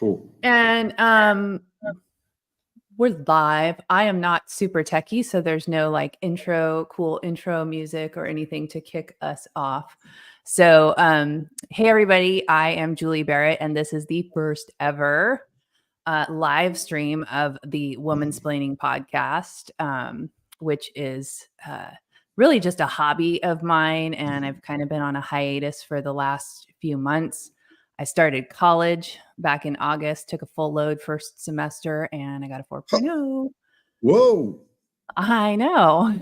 Cool. And we're live. I am not super techie, so there's no like cool intro music or anything to kick us off. So, hey everybody, I am Julie Barrett, and this is the first ever live stream of the Womansplaining podcast, which is really just a hobby of mine, and I've kind of been on a hiatus for the last few months. I started college back in August, took a full load first semester, and I got a 4.0. Whoa. I know.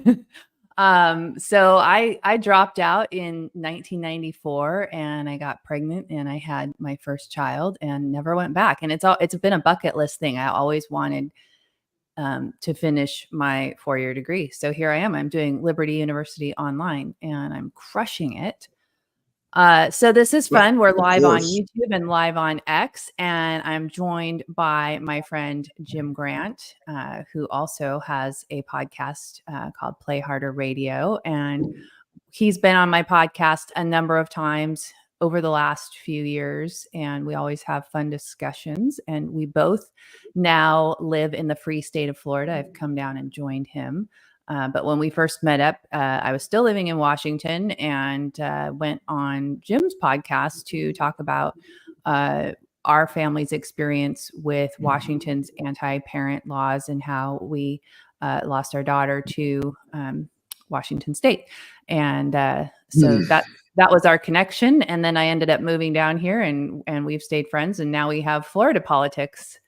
So I dropped out in 1994 and I got pregnant and I had my first child and never went back. And it's been a bucket list thing. I always wanted to finish my 4-year degree. So here I am. I'm doing Liberty University online and I'm crushing it. So this is fun. We're live on YouTube and live on X, and I'm joined by my friend Jim Grant, who also has a podcast called Play Harder Radio. And he's been on my podcast a number of times over the last few years, and we always have fun discussions. And we both now live in the free state of Florida. I've come down and joined him. But when we first met up, I was still living in Washington and went on Jim's podcast to talk about our family's experience with Washington's anti-parent laws and how we lost our daughter to Washington State. And so that was our connection. And then I ended up moving down here and we've stayed friends. And now we have Florida politics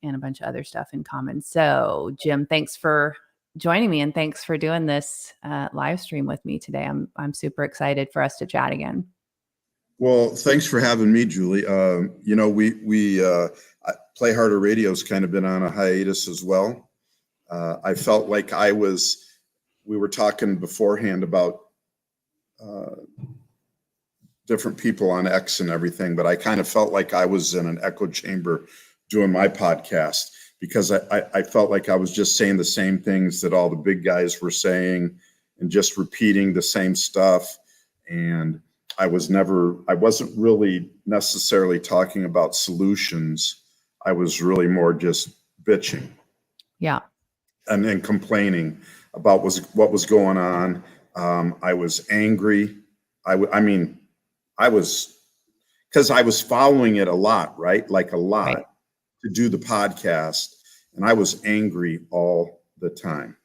and a bunch of other stuff in common. So Jim, thanks for joining me and thanks for doing this live stream with me today. I'm super excited for us to chat again. Well, thanks for having me, Julie. We Play Harder Radio's kind of been on a hiatus as well. I felt like we were talking beforehand about different people on X and everything, but I kind of felt like I was in an echo chamber doing my podcast, because I felt like I was just saying the same things that all the big guys were saying and just repeating the same stuff. And I wasn't really necessarily talking about solutions. I was really more just bitching. Yeah. And then complaining about what was going on. I was angry. Because I was following it a lot, right? Like a lot. Right. To do the podcast, and I was angry all the time.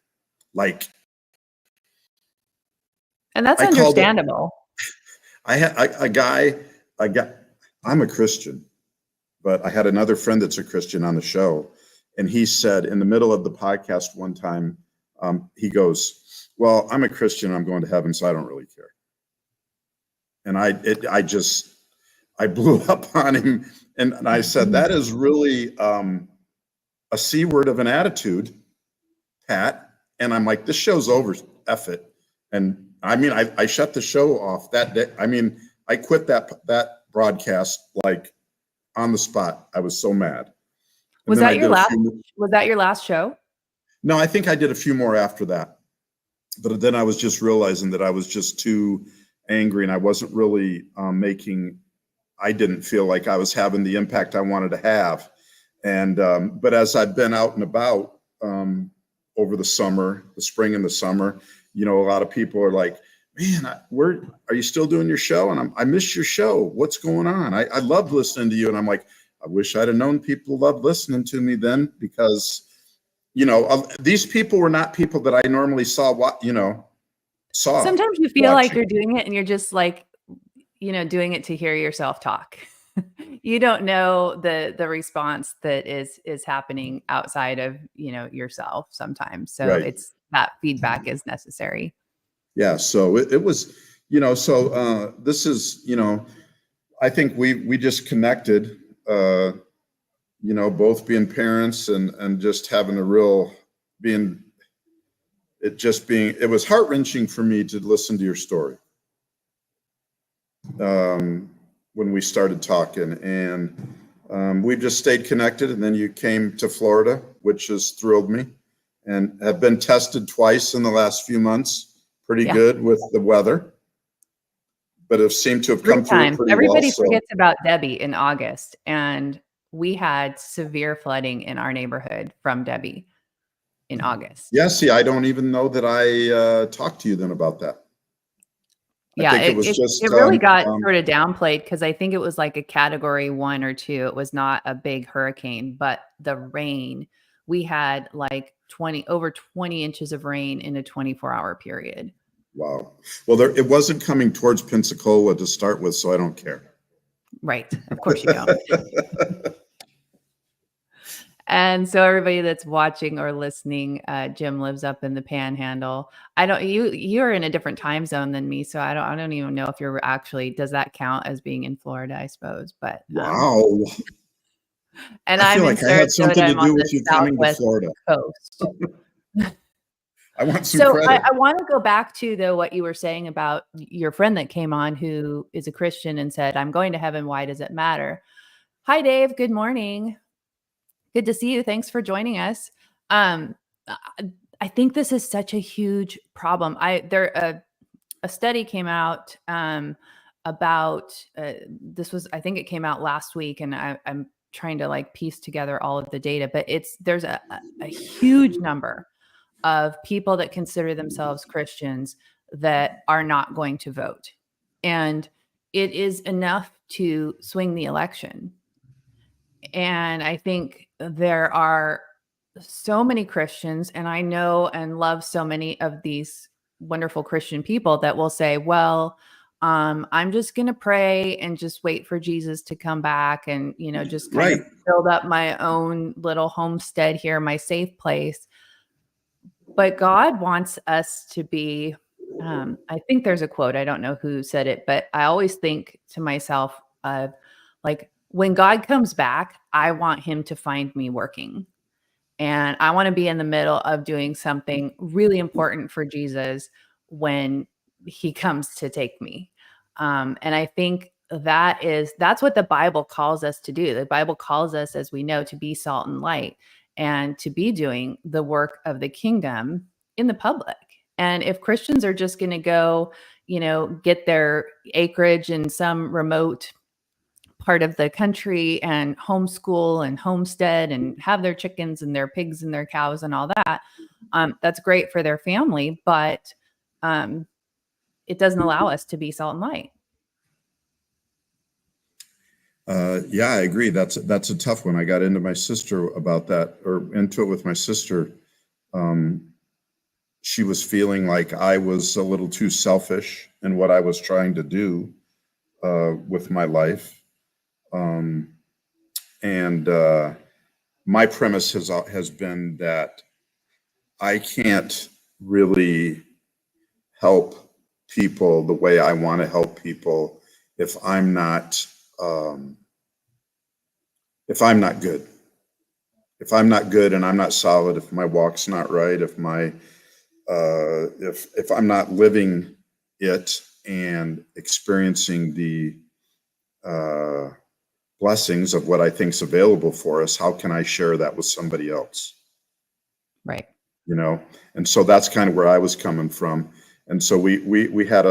And that's understandable. I had a guy, I'm a Christian, but I had another friend that's a Christian on the show. And he said in the middle of the podcast one time, he goes, well, I'm a Christian, I'm going to heaven, so I don't really care. And I blew up on him. And I said, that is really a C word of an attitude, Pat. And I'm like, this show's over, F it. And I shut the show off that day. I quit that broadcast like on the spot. I was so mad. Was that your last show? No, I think I did a few more after that. But then I was just realizing that I was just too angry and I wasn't really I didn't feel like I was having the impact I wanted to have. And, but as I've been out and about over the spring and the summer, a lot of people are like, man, are you still doing your show? And I miss your show. What's going on? I love listening to you. And I'm like, I wish I'd have known people loved listening to me then, because, these people were not people that I normally saw. Sometimes you feel like you're doing it and you're just like, doing it to hear yourself talk. You don't know the response that is happening outside of, yourself sometimes. So right. It's that feedback is necessary. Yeah. So it was, this is, I think we just connected, both being parents and just having it was heart-wrenching for me to listen to your story. When we started talking, and we just stayed connected, and then you came to Florida, which has thrilled me, and have been tested twice in the last few months. Pretty good with the weather, but have seemed to have come through pretty Everybody well, forgets about Debbie in August, and we had severe flooding in our neighborhood from Debbie in August. Yeah, see, I don't even know that I talked to you then about that. I Yeah, think it was just it really got sort of downplayed because I think it was like a category 1 or 2. It was not a big hurricane, but the rain, we had like over 20 inches of rain in a 24-hour period. wow. Well, it wasn't coming towards Pensacola to start with, so I don't care. Right. Of course you don't. And so everybody that's watching or listening, Jim lives up in the Panhandle. You're in a different time zone than me, so I don't even know if you're actually, does that count as being in Florida, I suppose, but Wow. and I feel I'm in like I had Sarasota. something to I'm on do with the you coming to southwest Florida. coast. I want some So credit. I want to go back to though what you were saying about your friend that came on who is a Christian and said, "I'm going to heaven. Why does it matter?" Hi, Dave. Good morning. Good to see you. Thanks for joining us. Um, I think this is such a huge problem. A study came out about this was, I think it came out last week, and I'm trying to like piece together all of the data, but there's a huge number of people that consider themselves Christians that are not going to vote, and it is enough to swing the election. And I think there are so many Christians, and I know and love so many of these wonderful Christian people that will say, well, I'm just going to pray and just wait for Jesus to come back and, just kind of build up my own little homestead here, my safe place. But God wants us to be, I think there's a quote, I don't know who said it, but I always think to myself, like, when God comes back, I want him to find me working. And I want to be in the middle of doing something really important for Jesus when he comes to take me. And I think that's what the Bible calls us to do. The Bible calls us, as we know, to be salt and light and to be doing the work of the kingdom in the public. And if Christians are just going to go, get their acreage in some remote part of the country and homeschool and homestead and have their chickens and their pigs and their cows and all that, that's great for their family, but it doesn't allow us to be salt and light. Yeah, I agree. That's a tough one. I got into my sister about that, or into it with my sister. She was feeling like I was a little too selfish in what I was trying to do with my life. And my premise has been that I can't really help people the way I want to help people if I'm not good. If I'm not good and I'm not solid, if my walk's not right, if I'm not living it and experiencing the blessings of what I think is available for us, how can I share that with somebody else? Right. And so that's kind of where I was coming from. And so we had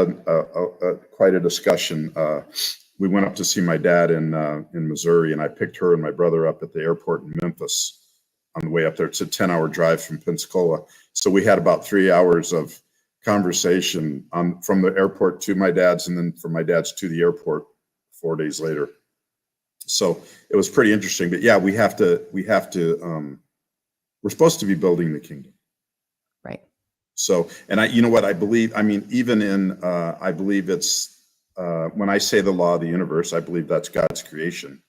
quite a discussion. We went up to see my dad in Missouri, and I picked her and my brother up at the airport in Memphis on the way up there. It's a 10-hour drive from Pensacola. So we had about 3 hours of conversation from the airport to my dad's, and then from my dad's to the airport 4 days later. So it was pretty interesting. But yeah, we're supposed to be building the kingdom. Right. So, and I believe, even in, I believe it's, when I say the law of the universe, I believe that's God's creation.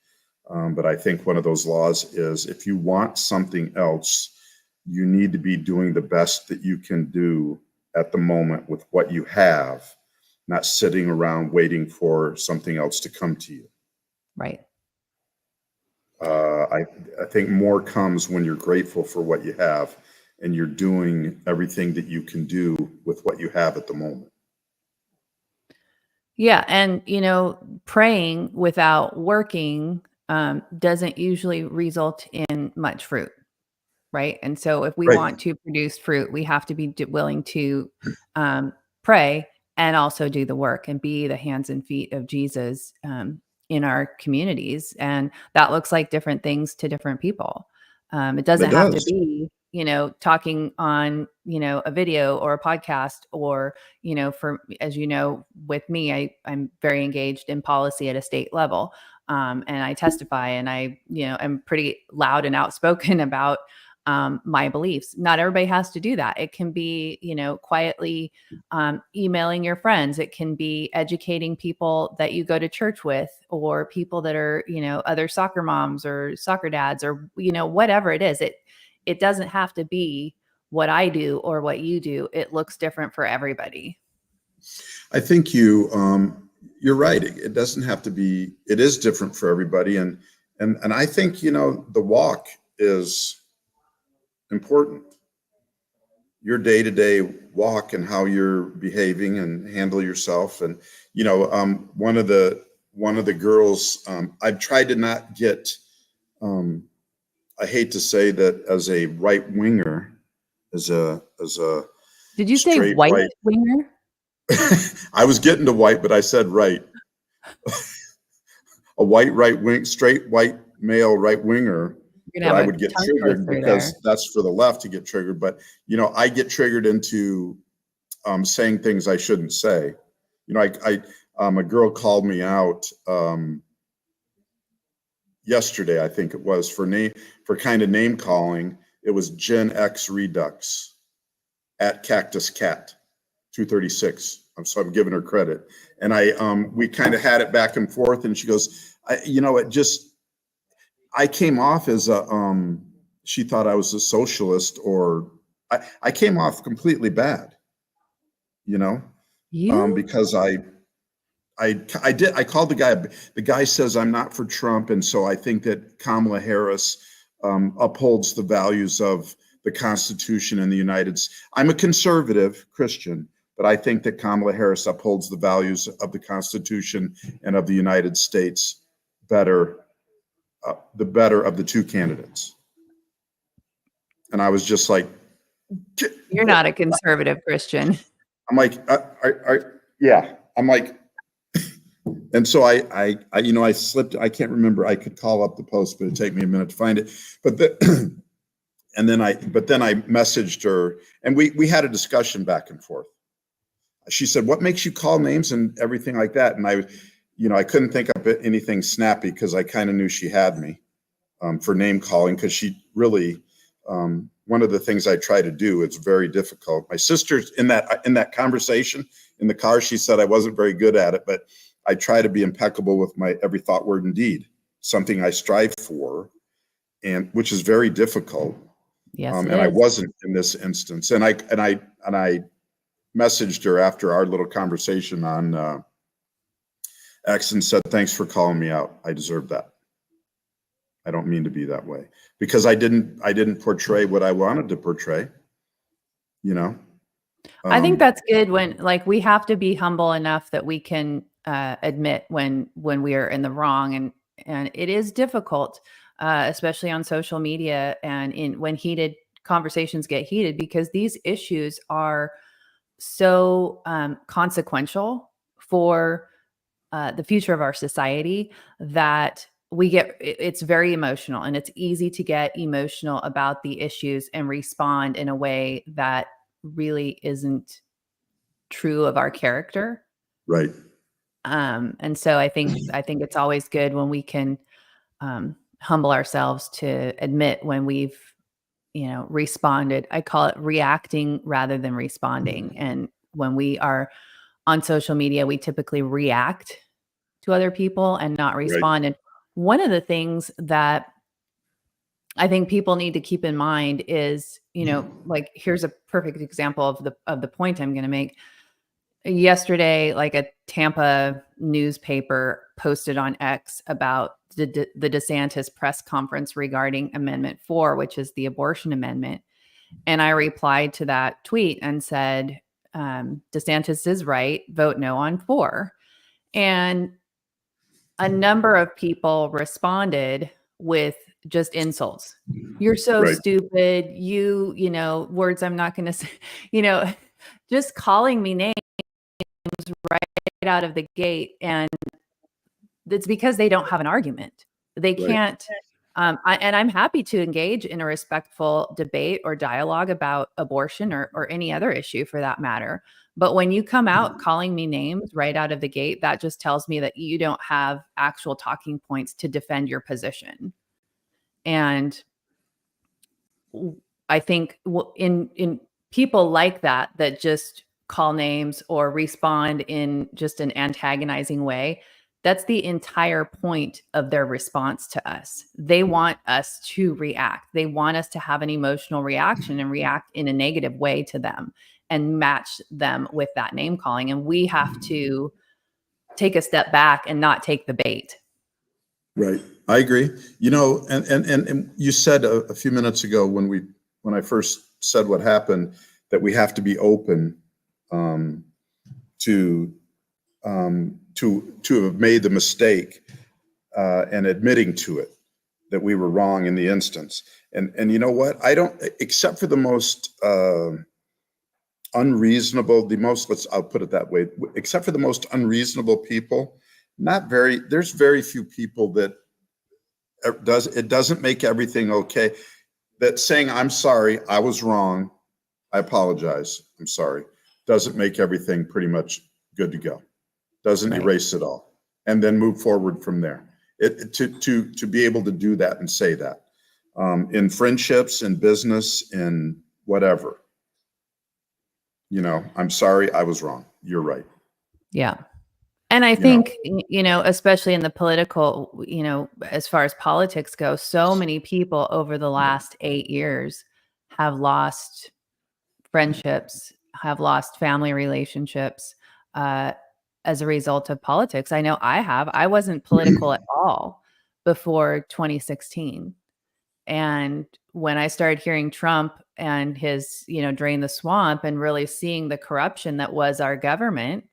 But I think one of those laws is if you want something else, you need to be doing the best that you can do at the moment with what you have, not sitting around waiting for something else to come to you. Right. I think more comes when you're grateful for what you have and you're doing everything that you can do with what you have at the moment. Yeah. And, praying without working doesn't usually result in much fruit. Right. And so if we want to produce fruit, we have to be willing to pray and also do the work and be the hands and feet of Jesus in our communities. And that looks like different things to different people. It doesn't It have to does. be, talking on, a video or a podcast or, for, as you know, with me, I'm very engaged in policy at a state level. And I testify and I, am pretty loud and outspoken about my beliefs. Not everybody has to do that. It can be, quietly emailing your friends. It can be educating people that you go to church with, or people that are, other soccer moms or soccer dads, or, whatever it is. It doesn't have to be what I do or what you do. It looks different for everybody. I think you're right. It doesn't have to be. It is different for everybody, and I think the walk is important. Your day-to-day walk and how you're behaving and handle yourself, and one of the girls, I've tried to not get. I hate to say that as a right winger, as a Did you say straight white right. winger? I was getting to white, but I said right. A white right wing, straight white male right winger, You're that gonna I have a would get tongue triggered twister because there. that's for the left to get triggered. But I get triggered into saying things I shouldn't say. A girl called me out yesterday, I think it was, for kind of name calling. It was Gen X Redux at Cactus Cat 236. So I'm giving her credit. And we kind of had it back and forth, and she goes, I came off as she thought I was a socialist, or I came off completely bad, You? because I called the guy. The guy says I'm not for Trump, and so I think that Kamala Harris upholds the values of the Constitution in the United States. I'm a conservative Christian, but I think that Kamala Harris upholds the values of the Constitution and of the United States better, the better of the two candidates. And I was just like, You're not a conservative Christian. I'm like, yeah. I'm like, and so I slipped. I can't remember. I could call up the post, but it'd take me a minute to find it. But then I messaged her, and we had a discussion back and forth. She said, "What makes you call names and everything like that?" And I couldn't think of anything snappy because I kind of knew she had me for name calling, because she really. One of the things I try to do, it's very difficult. My sister's in that conversation in the car, she said I wasn't very good at it, but I try to be impeccable with my every thought, word, and deed, something I strive for, and which is very difficult. Yes, And I wasn't in this instance. And I messaged her after our little conversation on X and said, "Thanks for calling me out. I deserve that. I don't mean to be that way," because I didn't portray what I wanted to portray. I think that's good when, like, we have to be humble enough that we can admit when we are in the wrong, and it is difficult, especially on social media and when heated conversations get heated, because these issues are so consequential for the future of our society, that it's very emotional, and it's easy to get emotional about the issues and respond in a way that really isn't true of our character. Right. And so I think it's always good when we can humble ourselves to admit when we've responded. I call it reacting rather than responding. And when we are on social media, we typically react to other people and not Right. respond. And one of the things that I think people need to keep in mind is, like, here's a perfect example of the point I'm going to make. Yesterday, like, a Tampa newspaper posted on X about the DeSantis press conference regarding Amendment 4, which is the abortion amendment. And I replied to that tweet and said, DeSantis is right. Vote no on 4. And a number of people responded with just insults. You're so Right. stupid. Words I'm not going to say, just calling me names right out of the gate. And it's because they don't have an argument. They Right. can't. And I'm happy to engage in a respectful debate or dialogue about abortion or any other issue for that matter. But when you come out calling me names right out of the gate, that just tells me that you don't have actual talking points to defend your position. And I think in people like that just call names or respond in just an antagonizing way, that's the entire point of their response to us. They want us to react. They want us to have an emotional reaction and react in a negative way to them and match them with that name calling. And we have to take a step back and not take the bait. Right. I agree. You know, and you said a few minutes ago when I first said what happened, that we have to be open to have made the mistake and admitting to it, that we were wrong in the instance. And you know what? I don't, except for the most unreasonable, I'll put it that way, except for the most unreasonable people, there's very few people that it doesn't make everything okay. That saying, I'm sorry, I was wrong, I apologize, I'm sorry, doesn't make everything pretty much good to go. Doesn't Right. erase it all. And then move forward from there. To be able to do that and say that in friendships, in business, in whatever, you know, I'm sorry, I was wrong. You're right. Yeah. And I You know, think, especially in the political, as far as politics go, so many people over the last 8 years have lost friendships, have lost family relationships as a result of politics. I know I have. I wasn't political at all before 2016. And when I started hearing Trump and his, drain the swamp and really seeing the corruption that was our government,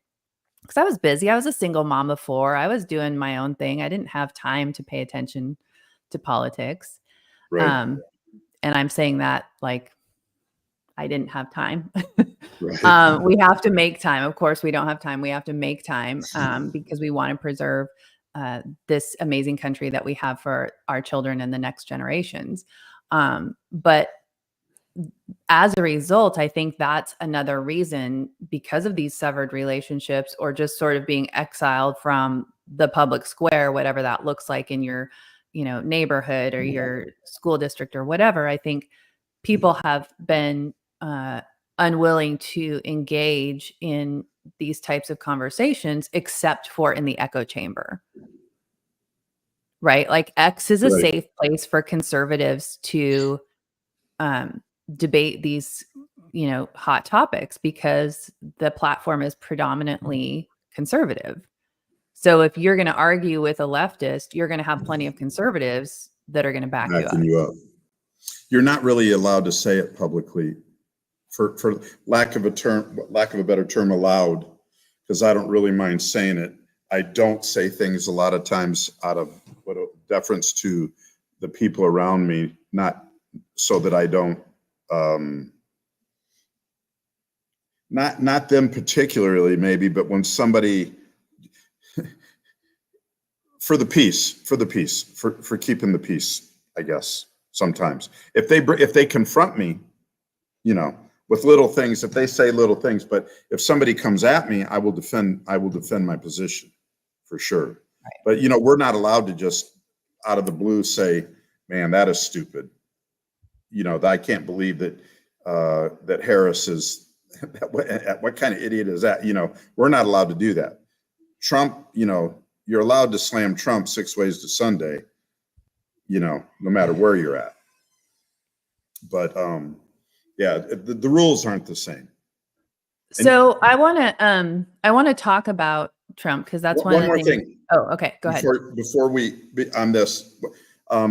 because I was busy. I was a single mom before. I was doing my own thing. I didn't have time to pay attention to politics. right, And I'm saying that like I didn't have time. right, We have to make time. Of course, we don't have time. We have to make time because we want to preserve this amazing country that we have for our children and the next generations. But as a result, I think that's another reason, because of these severed relationships or just sort of being exiled from the public square, whatever that looks like in your, neighborhood or your school district or whatever. I think people have been unwilling to engage in these types of conversations, except for in the echo chamber, right? Like X is a right. safe place for conservatives to debate these, hot topics because the platform is predominantly conservative. So if you're going to argue with a leftist, you're going to have plenty of conservatives that are going to back you up. Backing you up. You're not really allowed to say it publicly, for lack of a better term, allowed, because I don't really mind saying it. I don't say things a lot of times out of deference to the people around me, not so that I don't, not them particularly maybe, but when somebody, for keeping the peace, I guess, sometimes. If they confront me, with little things, if they say little things, but if somebody comes at me, I will defend my position for sure. Right. But we're not allowed to just out of the blue say, man, that is stupid. I can't believe that that Harris is what kind of idiot is that? We're not allowed to do that. Trump, you're allowed to slam Trump 6 ways to Sunday, no matter where you're at. But yeah, the rules aren't the same. So I want to talk about Trump because that's one of the things. Thing. Oh, okay. Go ahead. Before we on this, I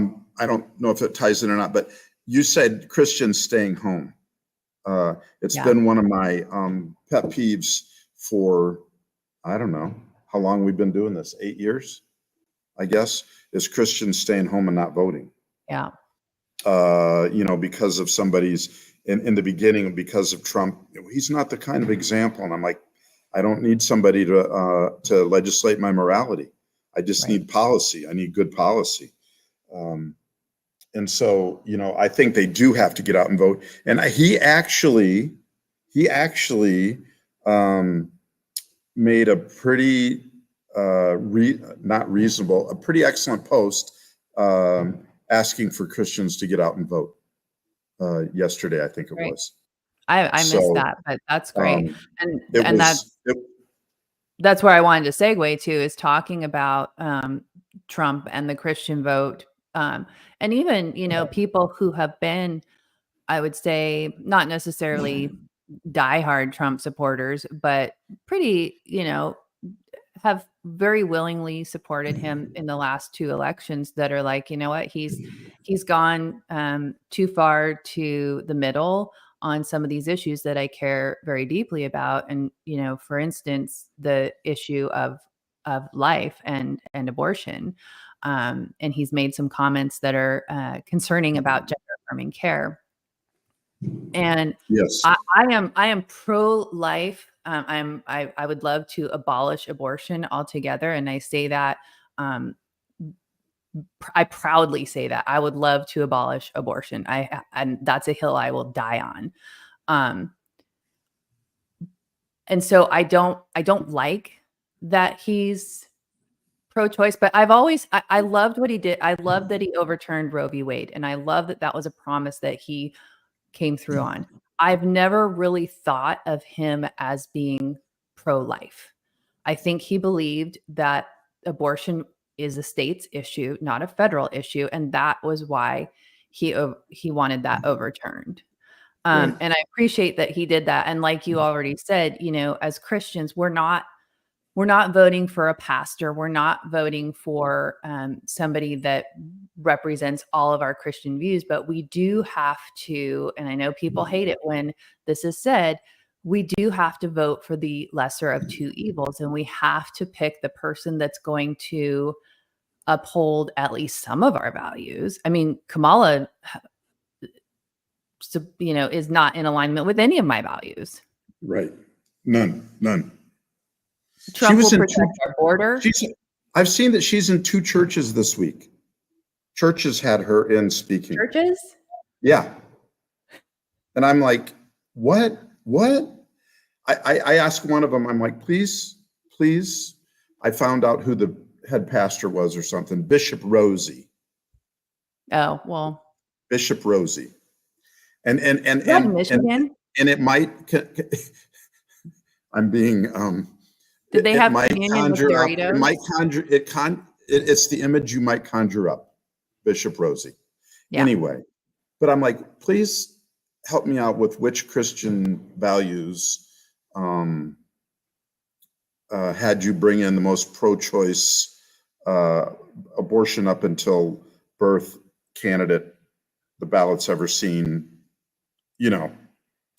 don't know if it ties in or not, but you said Christians staying home. It's been one of my pet peeves for, I don't know how long we've been doing this, 8 years, I guess, is Christians staying home and not voting. Yeah. Because of somebody's in the beginning, because of Trump, he's not the kind of example. And I'm like, I don't need somebody to legislate my morality. I just Right. need policy. I need good policy. And so, I think they do have to get out and vote. And he actually made a pretty, not reasonable, a pretty excellent post asking for Christians to get out and vote yesterday, I think it Right. was. I missed So that, but that's great. And it and was, that's where I wanted to segue to, is talking about Trump and the Christian vote. And even, people who have been, I would say, not necessarily diehard Trump supporters, but pretty, have very willingly supported him in the last two elections, that are like, you know what, he's gone too far to the middle on some of these issues that I care very deeply about. And, for instance, the issue of life and abortion. And he's made some comments that are concerning about gender affirming care. And yes, I am pro-life. I would love to abolish abortion altogether, and I say that, um, I proudly say that I would love to abolish abortion. And that's a hill I will die on. Um, and so I don't like that he's pro-choice, but I loved what he did. I love that he overturned Roe v. Wade, and I love that that was a promise that he came through on. I've never really thought of him as being pro-life. I think he believed that abortion is a state's issue, not a federal issue, and that was why he wanted that overturned. right, And I appreciate that he did that. And like you already said, as Christians, we're not voting for a pastor. We're not voting for somebody that represents all of our Christian views, but we do have to, and I know people hate it when this is said, we do have to vote for the lesser of two evils. And we have to pick the person that's going to uphold at least some of our values. I mean, Kamala, is not in alignment with any of my values. right. None. Trump will protect our border. I've seen that she's in 2 churches this week. Churches had her in speaking. Churches? Yeah. And I'm like, what? I asked one of them, I'm like, please. I found out who the head pastor was or something. Bishop Rosie. Oh, well. Bishop Rosie. And Michigan? And it might, I'm being, did they have communion with Doritos? It might it's the image you might conjure up, Bishop Rosie. Yeah. Anyway, but I'm like, please help me out with which Christian values had you bring in the most pro-choice abortion up until birth candidate the ballot's ever seen,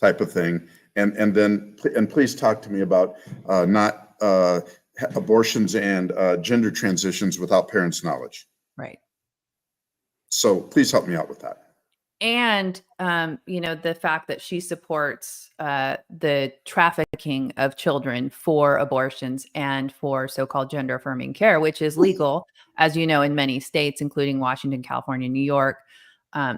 type of thing. And then please talk to me about not abortions and gender transitions without parents' knowledge. Right. So please help me out with that. And, the fact that she supports the trafficking of children for abortions and for so-called gender affirming care, which is legal, as you know, in many states, including Washington, California, New York.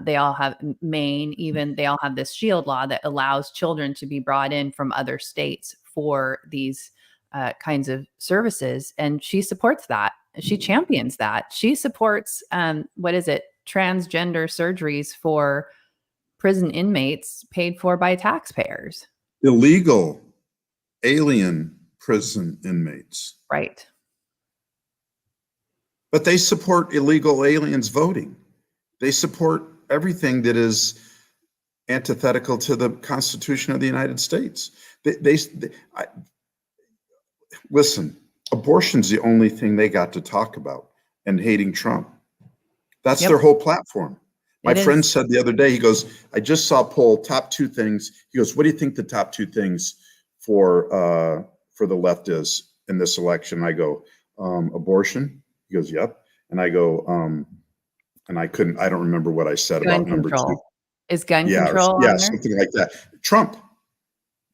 They all have, Maine, even, they all have this shield law that allows children to be brought in from other states for these kinds of services. And she supports that. She champions that. She supports, transgender surgeries for prison inmates paid for by taxpayers. Illegal alien prison inmates. Right. But they support illegal aliens voting. They support everything that is antithetical to the Constitution of the United States. Listen, abortion's the only thing they got to talk about, and hating Trump. That's their whole platform. My friend said the other day, he goes, I just saw a poll, top 2 things. He goes, what do you think the top 2 things for the left is in this election? I go, abortion. He goes, yep. And I go, and I don't remember what I said about number 2. Is gun control on there? Something like that. Trump,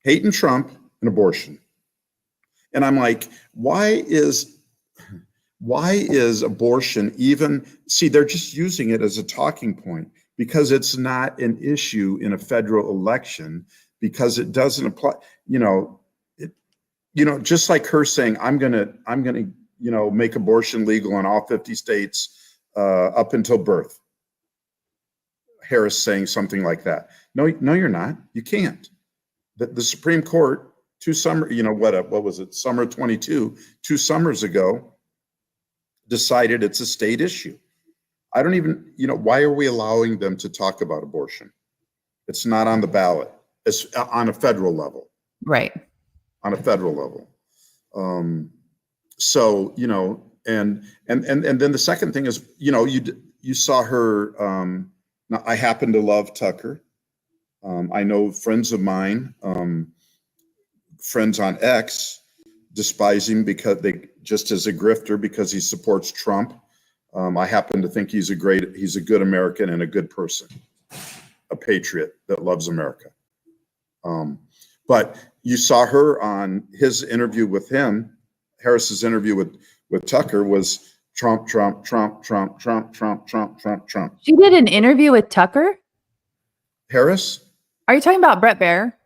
hating Trump and abortion. And I'm like, why is why is abortion even, see, they're just using it as a talking point because it's not an issue in a federal election because it doesn't apply, just like her saying, I'm gonna, make abortion legal in all 50 states up until birth. Harris saying something like that. No, you're not. You can't. The Supreme Court, what was it? Summer 22, 2 summers ago, decided it's a state issue. I don't even, why are we allowing them to talk about abortion? It's not on the ballot. It's on a federal level. Right. On a federal level. So, and then the second thing is, you saw her, now I happen to love Tucker. I know friends of mine, friends on X, despise him because just as a grifter because he supports Trump. I happen to think he's a good American and a good person, a patriot that loves America. But you saw her on his interview with him, Harris's interview with Tucker was Trump, Trump, Trump, Trump, Trump, Trump, Trump, Trump, Trump. She did an interview with Tucker? Harris? Are you talking about Brett Baer?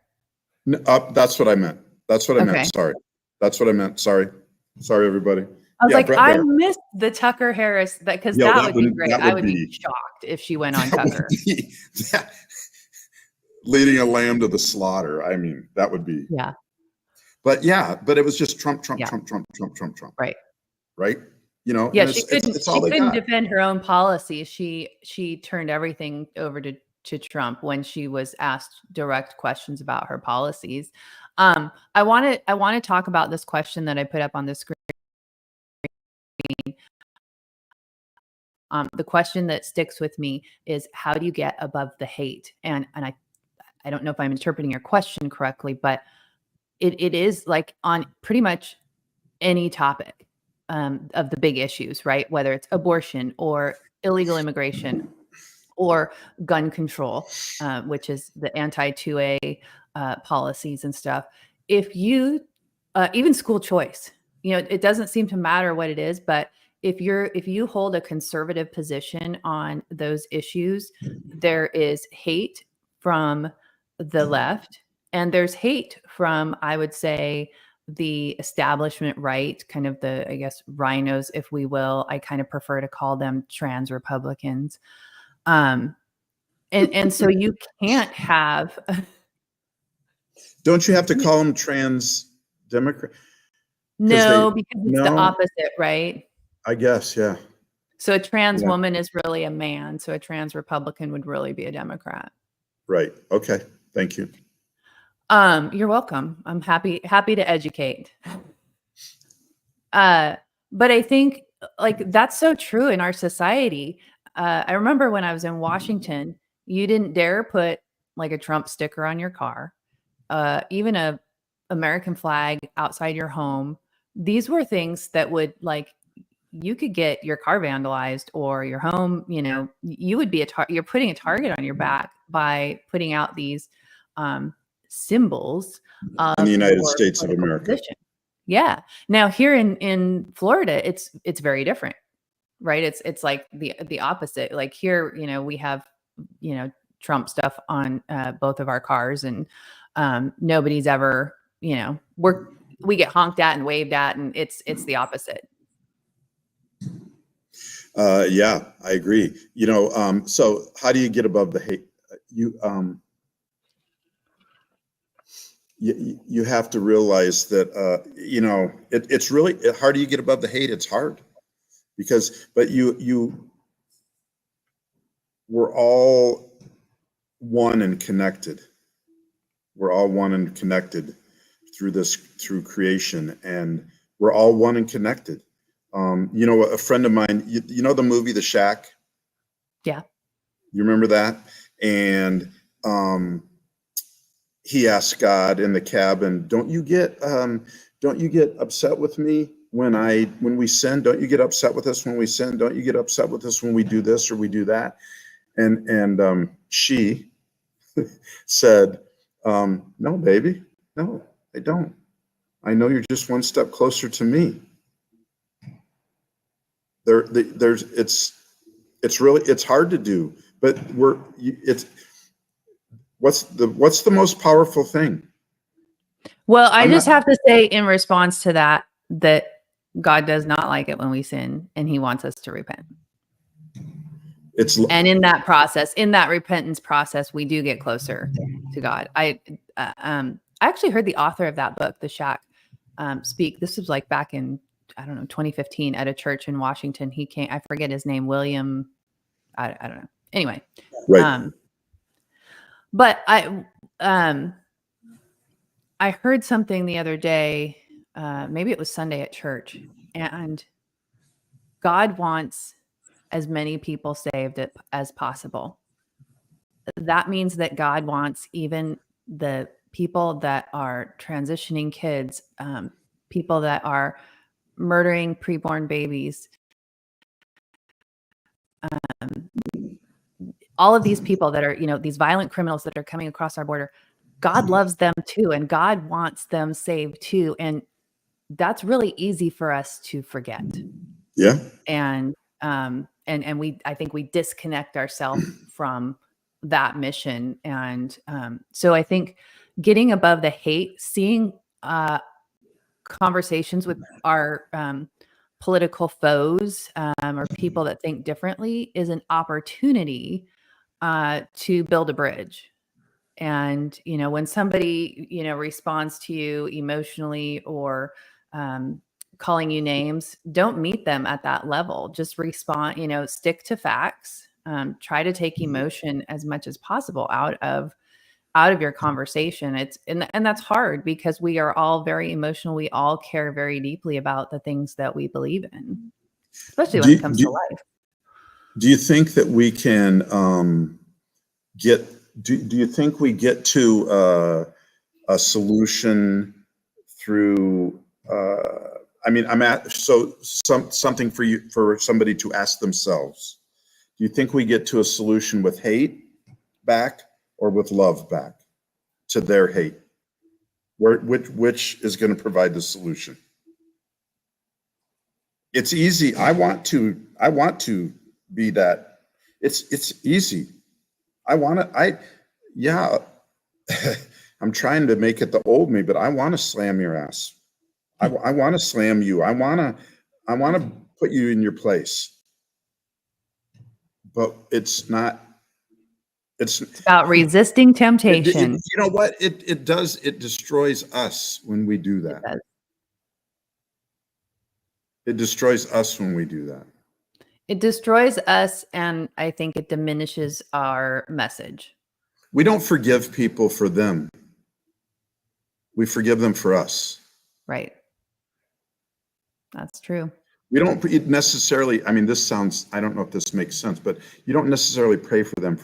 No, that's what I meant. That's what I Okay. meant. Sorry. That's what I meant. Sorry, everybody. I was like, Brett I Baer. missed the Tucker Harris because that would be great. I would be be shocked if she went on Tucker. Leading a lamb to the slaughter. I mean, that would be. Yeah. But it was just Trump, Trump, Yeah. Trump, Trump, Trump, Trump, Trump. Right. Right. Yeah, and she it's all they couldn't got. defend her own policies. She turned everything over to Trump when she was asked direct questions about her policies. I want to talk about this question that I put up on the screen. The question that sticks with me is, how do you get above the hate? And I don't know if I'm interpreting your question correctly, but it is like on pretty much any topic of the big issues, right? Whether it's abortion or illegal immigration or gun control, which is the anti-2A policies and stuff. If you, even school choice, it doesn't seem to matter what it is, but if you hold a conservative position on those issues, there is hate from the left and there's hate from, I would say, the establishment right, kind of the, I guess, rhinos, if we will. I kind of prefer to call them trans Republicans. And so you can't have. Don't you have to call them trans Democrat? No, because it's the opposite, right? I guess, yeah. So a trans woman is really a man. So a trans Republican would really be a Democrat. Right. Okay. Thank you. You're welcome. I'm happy to educate. But I think like that's so true in our society. I remember when I was in Washington, you didn't dare put like a Trump sticker on your car, even a American flag outside your home. These were things that would you could get your car vandalized or your home, you would be you're putting a target on your back by putting out these symbols of in the United States of America. Position. Yeah. Now here in Florida, it's very different, right? It's like the opposite. Like here, we have, Trump stuff on both of our cars, and nobody's ever, we get honked at and waved at, and it's the opposite. Yeah, I agree. So how do you get above the hate? You have to realize that, it's really, how do you get above the hate? It's hard but we're all one and connected. We're all one and connected through creation, and we're all one and connected. A friend of mine, the movie The Shack? Yeah. You remember that? And he asked God in the cabin, don't you get upset with me when we sin? Don't you get upset with us when we sin? Don't you get upset with us when we do this or we do that? And she said, no, baby, no, I don't. I know you're just one step closer to me. it's hard to do, but what's the most powerful thing? Well, I just have to say in response to that God does not like it when we sin, and he wants us to repent. And in that process, in that repentance process, we do get closer to God. I actually heard the author of that book, The Shack, speak. This was like back in, I don't know, 2015 at a church in Washington. He came, I forget his name, William. I don't know. Anyway. Right. But I heard something the other day, maybe it was Sunday at church, and God wants as many people saved as possible. That means that God wants even the people that are transitioning kids, people that are murdering preborn babies, all of these people that are, these violent criminals that are coming across our border. God loves them too, and God wants them saved too. And that's really easy for us to forget. Yeah. And I think we disconnect ourselves from that mission. And so I think getting above the hate, seeing conversations with our political foes or people that think differently is an opportunity to build a bridge. And, when somebody, responds to you emotionally or calling you names, don't meet them at that level. Just respond, stick to facts, try to take emotion as much as possible out of your conversation. And that's hard because we are all very emotional. We all care very deeply about the things that we believe in, especially when it comes to life. Do you think that we can do you think we get to a solution through something for somebody to ask themselves? Do you think we get to a solution with hate back or with love back to their hate? Which is going to provide the solution? It's easy. I want to be that. It's easy. I'm trying to make it the old me, but I want to slam your ass. I want to slam you. I want to put you in your place. But it's not. It's about resisting temptation. You know what? It does. It destroys us when we do that. It destroys us when we do that. It destroys us, and I think it diminishes our message. We don't forgive people for them. We forgive them for us. Right. That's true. We don't necessarily, this sounds, I don't know if this makes sense, but you don't necessarily pray for them.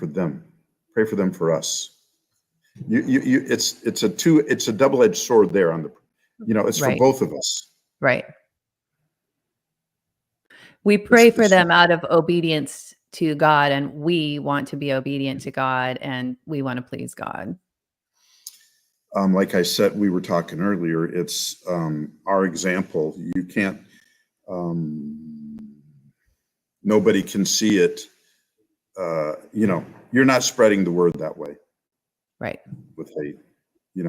Pray for them for us. It's a double-edged sword there on the, it's for both of us. Right. We pray for them out of obedience to God, and we want to be obedient to God, and we want to please God. Like I said, we were talking earlier, it's our example. You can't, nobody can see it. You're not spreading the word that way. Right. With hate, I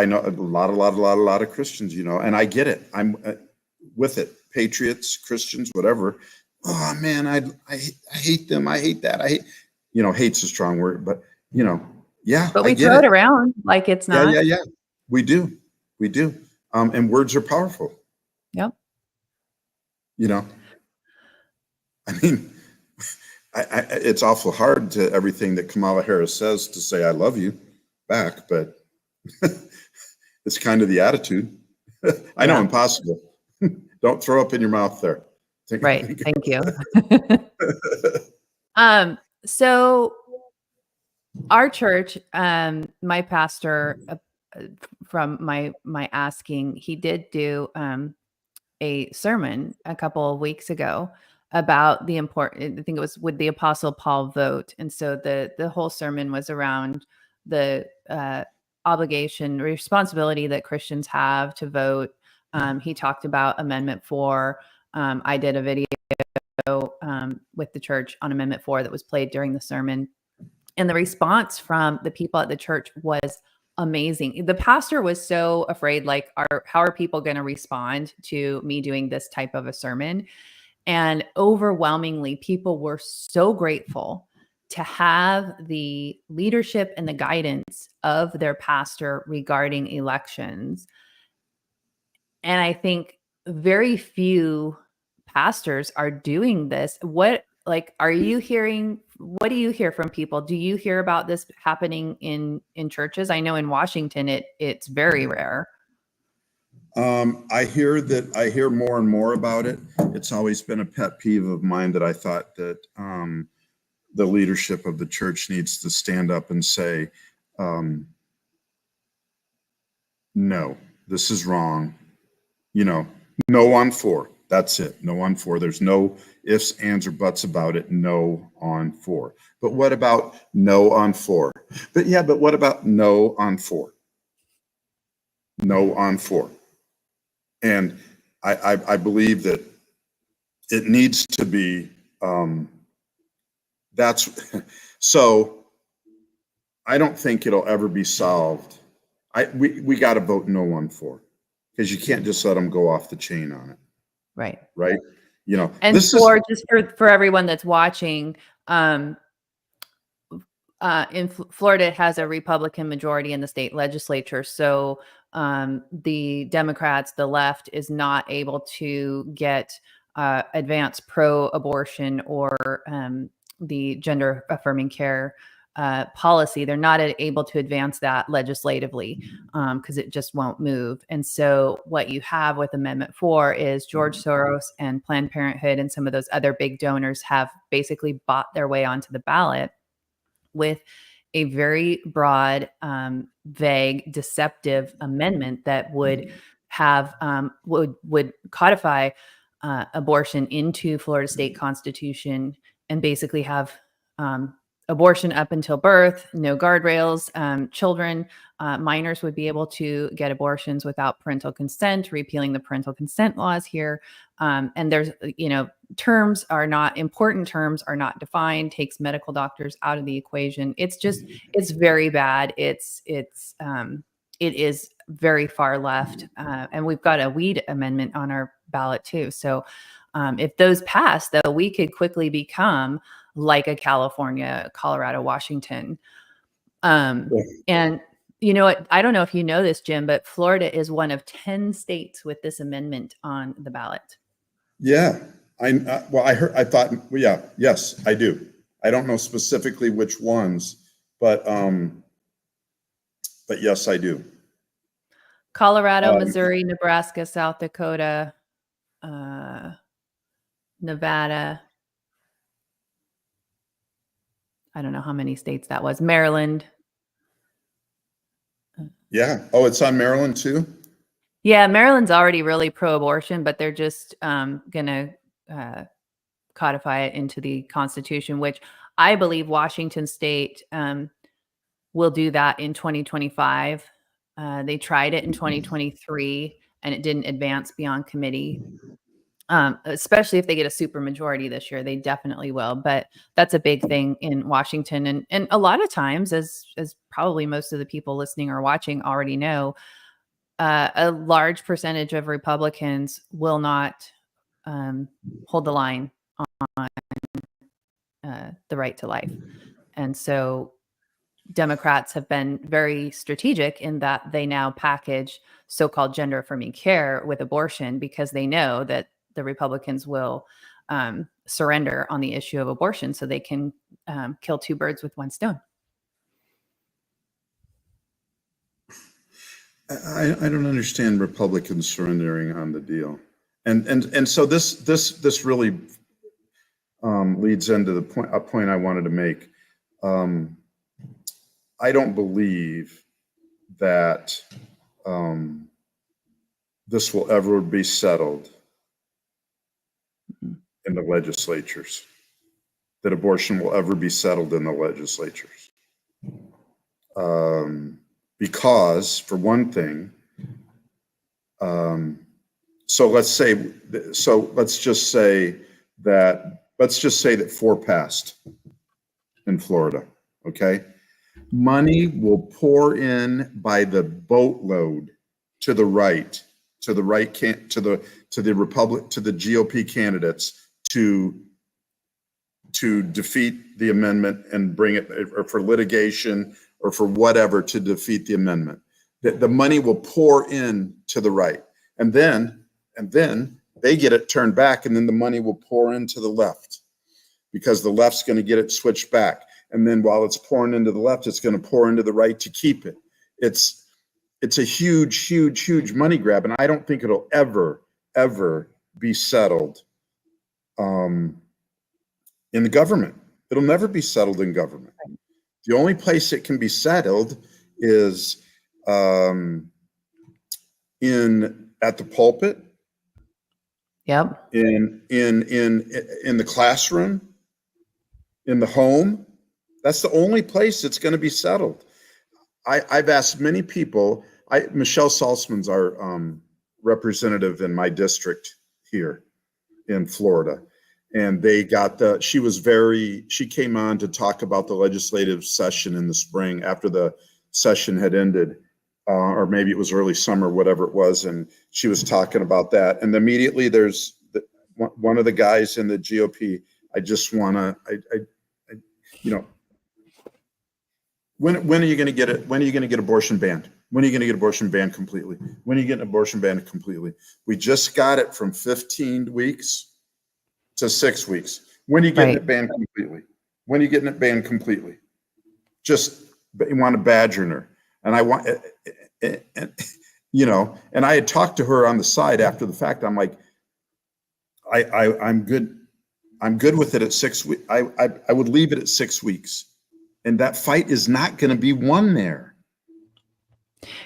know a lot of Christians, and I get it. I'm with it. Patriots, Christians, whatever. Oh man, I hate them. I hate that. Hate's a strong word, but yeah. But we throw it around like it's not. Yeah. We do. And words are powerful. Yep. It's awful hard to everything that Kamala Harris says to say I love you back, but it's kind of the attitude. I know, impossible. Don't throw up in your mouth there. Right. Thank you. So our church, my pastor, from my asking, he did do a sermon a couple of weeks ago about the important, I think it was, would the Apostle Paul vote? And so the whole sermon was around the responsibility that Christians have to vote. He talked about Amendment 4. I did a video with the church on Amendment 4 that was played during the sermon. And the response from the people at the church was amazing. The pastor was so afraid, like, how are people going to respond to me doing this type of a sermon? And overwhelmingly, people were so grateful to have the leadership and the guidance of their pastor regarding elections. And I think very few pastors are doing this. What are you hearing? What do you hear from people? Do you hear about this happening in churches? I know in Washington it's very rare. I hear more and more about it. It's always been a pet peeve of mine that I thought that the leadership of the church needs to stand up and say, no, this is wrong. No on 4. That's it. No on 4. There's no ifs, ands, or buts about it. No on 4. But what about no on 4? But what about no on 4? No on 4. And I believe that it needs to be, so I don't think it'll ever be solved. We got to vote no on 4, because you can't just let them go off the chain on it. Right. Right. And just for everyone that's watching, in Florida, it has a Republican majority in the state legislature. So the Democrats, the left, is not able to get advance pro-abortion or the gender affirming care policy. They're not able to advance that legislatively because it just won't move. And so what you have with Amendment 4 is George Soros and Planned Parenthood and some of those other big donors have basically bought their way onto the ballot with a very broad, vague, deceptive amendment that would have would codify abortion into Florida state constitution and basically have abortion up until birth, no guardrails. Children, minors would be able to get abortions without parental consent, repealing the parental consent laws here. And there's, terms are not defined, takes medical doctors out of the equation. It's very bad. It is very far left. And we've got a weed amendment on our ballot too. So if those pass, though, we could quickly become like a California, Colorado, Washington. And you know what? I don't know if you know this, Jim, but Florida is one of 10 states with this amendment on the ballot. Yeah. Yes, I do. I don't know specifically which ones, but yes, I do. Colorado, Missouri, Nebraska, South Dakota, Nevada. I don't know how many states that was. Maryland. Yeah. Oh, it's on Maryland too? Yeah, Maryland's already really pro-abortion, but they're just going to codify it into the Constitution, which I believe Washington State will do that in 2025. They tried it in 2023, and it didn't advance beyond committee. Especially if they get a super majority this year, they definitely will. But that's a big thing in Washington. And a lot of times, as probably most of the people listening or watching already know, a large percentage of Republicans will not hold the line on the right to life. And so Democrats have been very strategic in that they now package so-called gender affirming care with abortion because they know that the Republicans will surrender on the issue of abortion so they can kill two birds with one stone. I don't understand Republicans surrendering on the deal. And so this really leads into a point I wanted to make. I don't believe that this will ever be settled in the legislatures, that abortion will ever be settled in the legislatures. Because, for one thing, So let's just say that 4 passed in Florida. Okay. Money will pour in by the boatload to the right, to the GOP candidates to defeat the amendment and bring it, or for litigation or for whatever, to defeat the amendment. The money will pour in to the right, and then they get it turned back, and then the money will pour into the left, because the left's going to get it switched back. And then while it's pouring into the left, it's going to pour into the right to keep it. It's a huge money grab. And I don't think it'll ever be settled in the government. It'll never be settled in government. The only place it can be settled is at the pulpit. Yep. In the classroom, in the home. That's the only place it's going to be settled. I've asked many people. Michelle Salzman's our representative in my district here in Florida, and she came on to talk about the legislative session in the spring after the session had ended, or maybe it was early summer, whatever it was, and she was talking about that. And immediately there's one of the guys in the GOP. I just want to, when are you going to get it? When are you going to get abortion banned? When are you going to get abortion banned completely? When are you getting abortion banned completely? We just got it from 15 weeks to 6 weeks. When are you getting it banned completely? When are you getting it banned completely? Just, you want to badger her. And and I had talked to her on the side after the fact. I'm like, I'm good. I'm good with it at 6 weeks. I would leave it at 6 weeks. And that fight is not going to be won there.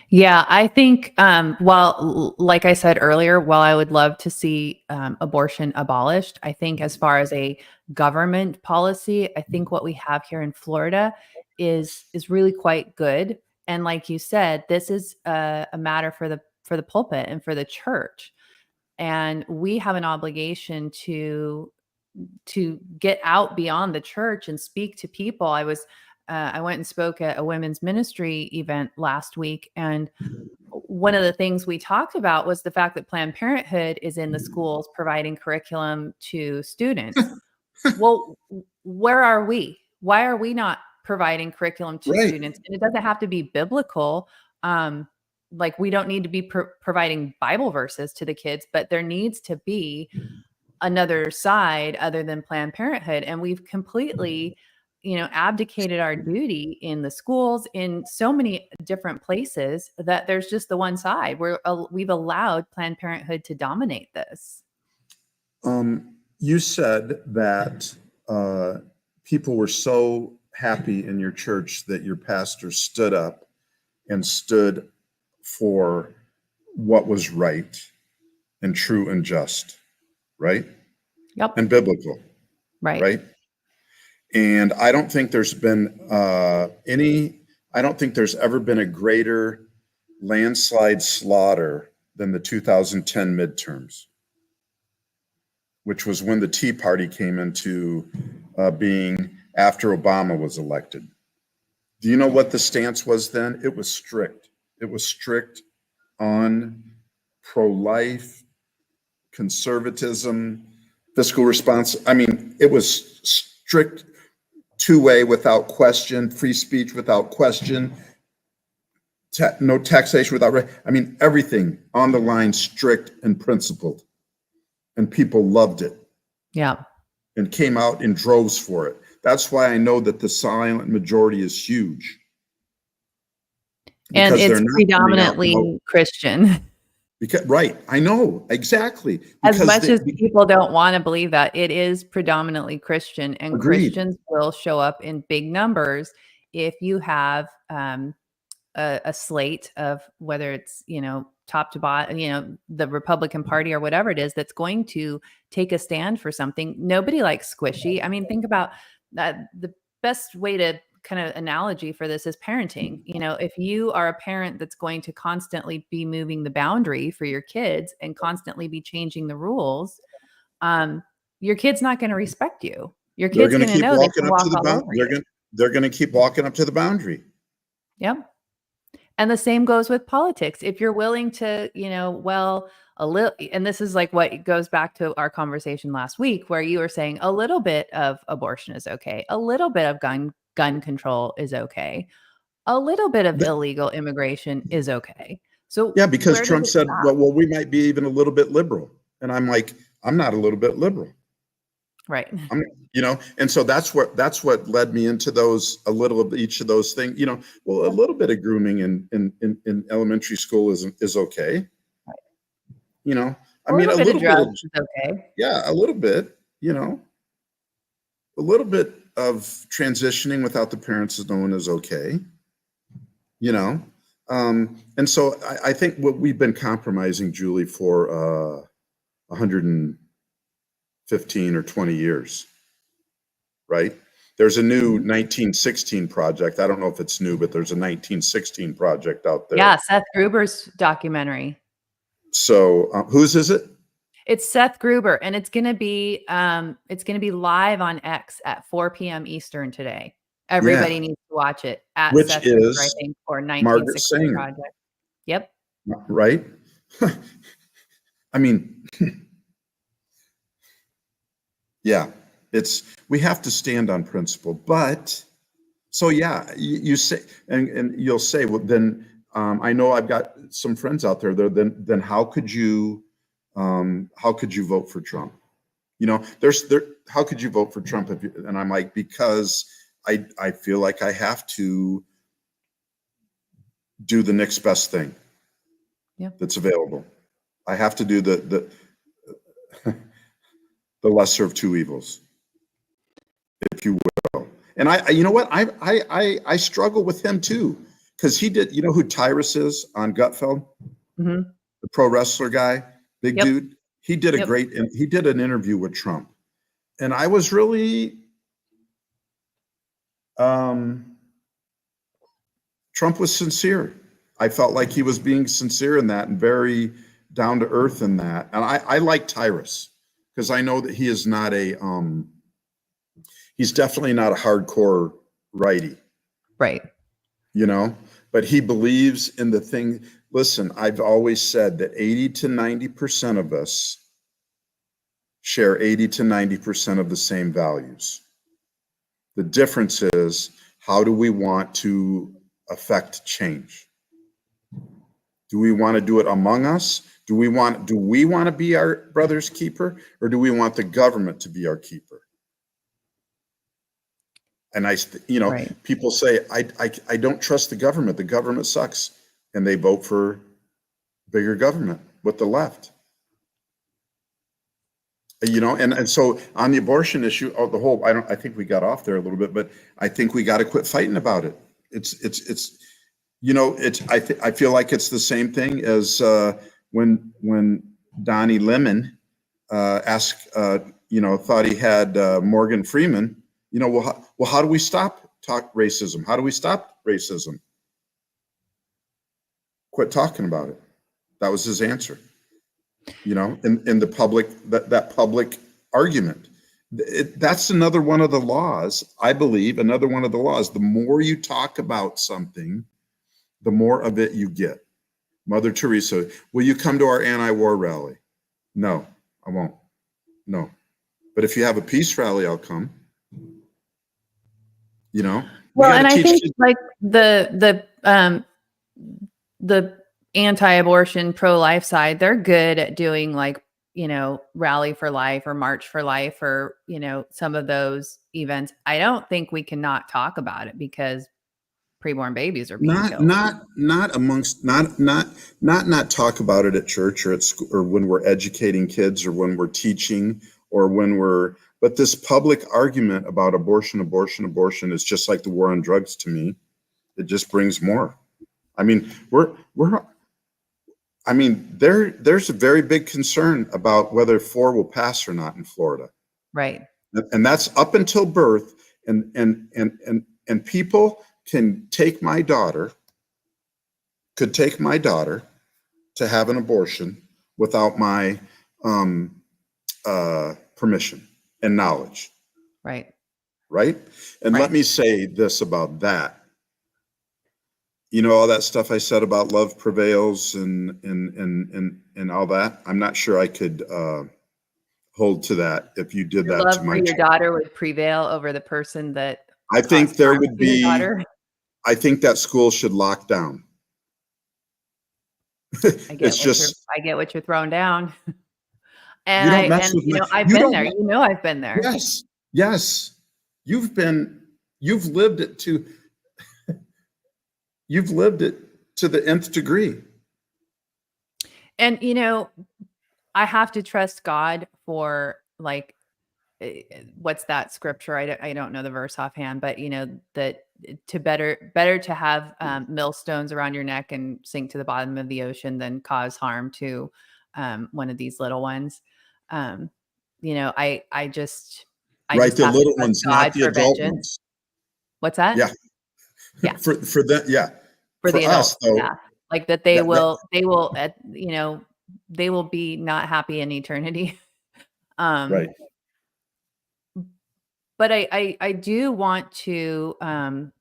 Yeah, I think, like I said earlier, while I would love to see abortion abolished, I think as far as a government policy, I think what we have here in Florida is really quite good. And like you said, this is a matter for the pulpit and for the church. And we have an obligation to get out beyond the church and speak to people. I went and spoke at a women's ministry event last week, and one of the things we talked about was the fact that Planned Parenthood is in the schools providing curriculum to students. Well, where are we? Why are we not providing curriculum to students? And it doesn't have to be biblical. Like, we don't need to be providing Bible verses to the kids, but there needs to be another side other than Planned Parenthood. And we've completely, abdicated our duty in the schools, in so many different places, that there's just the one side where we've allowed Planned Parenthood to dominate this. You said that people were so happy in your church that your pastor stood up and stood for what was right and true and just, right? Yep. And biblical. Right. And I don't think there's been I don't think there's ever been a greater landslide slaughter than the 2010 midterms, which was when the Tea Party came into being after Obama was elected. Do you know what the stance was then? It was strict. It was strict on pro-life, conservatism, fiscal response. I mean, it was strict, two-way without question, free speech without question, no taxation without, everything on the line, strict and principled. And people loved it. Yeah. And came out in droves for it. That's why I know that the silent majority is huge. And it's predominantly Christian. Right. I know. Exactly. As much as people don't want to believe that, it is predominantly Christian, and Agreed. Christians will show up in big numbers if you have a slate of, whether it's, top to bottom, the Republican Party or whatever it is, that's going to take a stand for something. Nobody likes squishy. I mean, think about that. The best way to kind of analogy for this is parenting. You know, if you are a parent that's going to constantly be moving the boundary for your kids and constantly be changing the rules, your kid's not going to respect you. Your They're kid's going to going to keep know they walking can up to walk the all bound. over you. They're going to keep walking up to the boundary. Yep. And the same goes with politics. If you're willing to, you know, well, a little, and this is like what goes back to our conversation last week, where you were saying a little bit of abortion is okay, a little bit of gun control is okay, a little bit of illegal immigration is okay. So Yeah, because where does Trump it said, stop? well, we might be even a little bit liberal. And I'm like, I'm not a little bit liberal. Right. You know, and so that's what led me into those, a little of each of those things, you know. Well, a little bit of grooming in elementary school is okay. Right. You know, I A mean, little a bit of little bit of, drugs is okay. yeah, a little bit, you know, a little bit of transitioning without the parents knowing is okay, you know. And so I think what we've been compromising, Julie, for 115 or 20 years, right? There's a new 1916 project. I don't know if it's new, but there's a 1916 project out there. Yeah, Seth Gruber's documentary. So whose is it? It's Seth Gruber, and it's gonna be live on X at 4 p.m. Eastern today. Everybody needs to watch it at Which Seth Gruber, I is think, or Margaret 1916 Sanger, Project. Yep. right? I mean, yeah, we have to stand on principle. But so yeah, you say, and you'll say, well, then I know I've got some friends out there. Then how could you vote for Trump? You know, how could you vote for Trump? And I'm like, because I feel like I have to do the next best thing that's available. I have to do the lesser of two evils, if you will. And you know what? I struggle with him too, because he did. You know who Tyrus is on Gutfeld, Mm-hmm. the pro wrestler guy, big dude. He did he did an interview with Trump, and I was really, Trump was sincere. I felt like he was being sincere in that and very down to earth in that. And I like Tyrus because I know that he is not he's definitely not a hardcore righty. Right. You know, but he believes in the thing. Listen, I've always said that 80 to 90% of us share 80 to 90% of the same values. The difference is, how do we want to affect change? Do we want to do it among us? Do we want to be our brother's keeper, or do we want the government to be our keeper? And people say, I don't trust the government. The government sucks. And they vote for bigger government with the left. You know, and so on the abortion issue, I think we got off there a little bit, but I think we got to quit fighting about it. I feel like it's the same thing as when Donnie Lemon thought he had Morgan Freeman. You know, well, how do we stop racism? How do we stop racism? Quit talking about it. That was his answer. You know, in the public, that public argument. That's another one of the laws, I believe, another one of the laws. The more you talk about something, the more of it you get. Mother Teresa, will you come to our anti-war rally? No, I won't. No. But if you have a peace rally, I'll come. You know? Well, and I think like the anti-abortion, pro-life side, they're good at doing like, you know, Rally for Life or March for Life or, you know, some of those events. I don't think we cannot talk about it because preborn babies are being killed. Not talk about it at church or at school or when we're educating kids or when we're teaching or but this public argument about abortion is just like the war on drugs to me. It just brings more. I mean, there's a very big concern about whether 4 will pass or not in Florida. Right. And that's up until birth. And and people can take my daughter, could take my daughter to have an abortion without my permission and knowledge. Right. Right. And Right. let me say this about that. You know, all that stuff I said about love prevails and all that. I'm not sure I could hold to that if you did Your that to love for my your child. daughter would prevail over the person that I think caused there harm would to your be, daughter. I think that school should lock down. It's just, I get what you're throwing down. you don't mess And with my, I've you been don't, there. You know, I've been there. yes, yes. You've lived it to, you've lived it to the nth degree. And, you know, I have to trust God for like, what's that scripture? I don't know the verse offhand, but you know, that to better to have millstones around your neck and sink to the bottom of the ocean than cause harm to one of these little ones. You know, I just Right. The have to little trust ones, not God the for adult vengeance. ones. What's that? Yeah. Yeah. For that. Yeah. For For the us adults. though. Yeah. Like that they will, you know, they will be not happy in eternity. Right. But I do want to I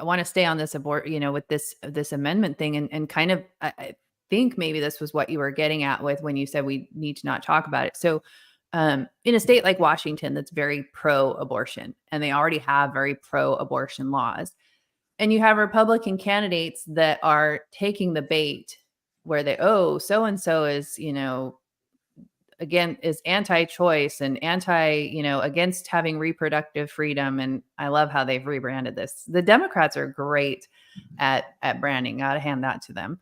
want to stay on this you know, with this amendment thing and kind of I think maybe this was what you were getting at with when you said we need to not talk about it. So in a state like Washington that's very pro-abortion and they already have very pro-abortion laws, and you have Republican candidates that are taking the bait where so and so is, you know, again is anti-choice and you know, against having reproductive freedom. And I love how they've rebranded this. The Democrats are great at branding. Gotta hand that to them.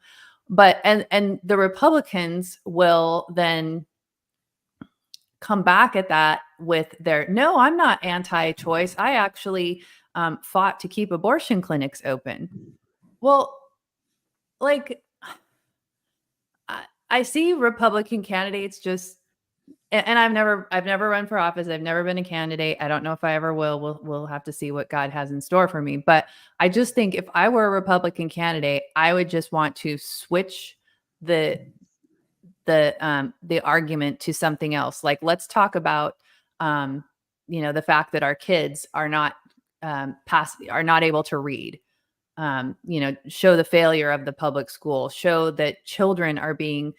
But and the Republicans will then come back at that with their no, I'm not anti-choice. I actually fought to keep abortion clinics open. Well, like I see Republican candidates just and I've never run for office. I've never been a candidate. I don't know if I ever will. We'll have to see what God has in store for me. But I just think if I were a Republican candidate, I would just want to switch the the argument to something else. Like let's talk about you know, the fact that our kids are not are not able to read. You know, show the failure of the public school, show that children are being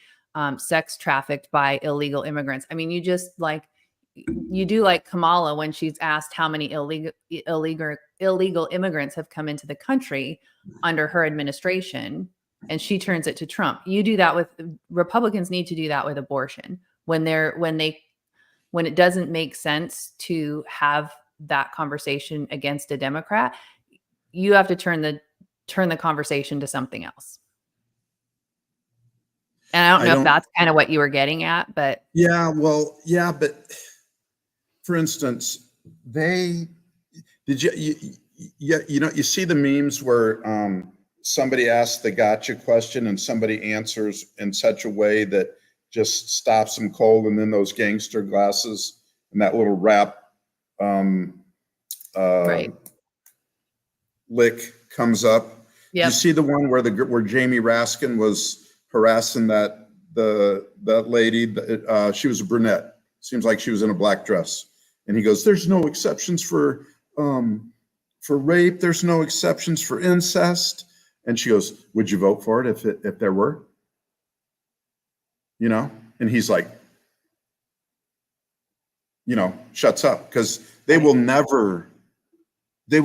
sex trafficked by illegal immigrants. I mean, you just like, you do like Kamala when she's asked how many illegal immigrants have come into the country under her administration, and she turns it to Trump. You do that with Republicans need to do that with abortion when it doesn't make sense to have that conversation against a Democrat. You have to turn the conversation to something else. And I don't know if that's kind of what you were getting at, but yeah, well, yeah, but for instance, you know, you see the memes where somebody asks the gotcha question and somebody answers in such a way that just stops them cold, and then those gangster glasses and that little rap right. lick comes up. Yep. You see the one where Jamie Raskin was harassing that lady. She was a brunette. Seems like she was in a black dress, and he goes, "There's no exceptions for rape. There's no exceptions for incest." And she goes, "Would you vote for it if there were?" You know, and he's like, you know, shuts up, because they will never. The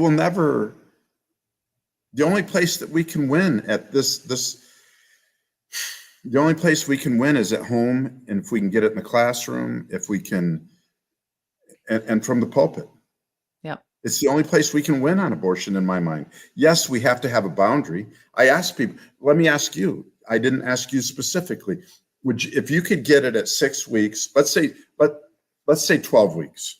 only place that we can win at the only place we can win is at home, and if we can get it in the classroom, if we can, and from the pulpit. Yep. It's the only place we can win on abortion, in my mind. Yes, we have to have a boundary. I ask people, let me ask you, I didn't ask you specifically, if you could get it at 6 weeks, let's say 12 weeks.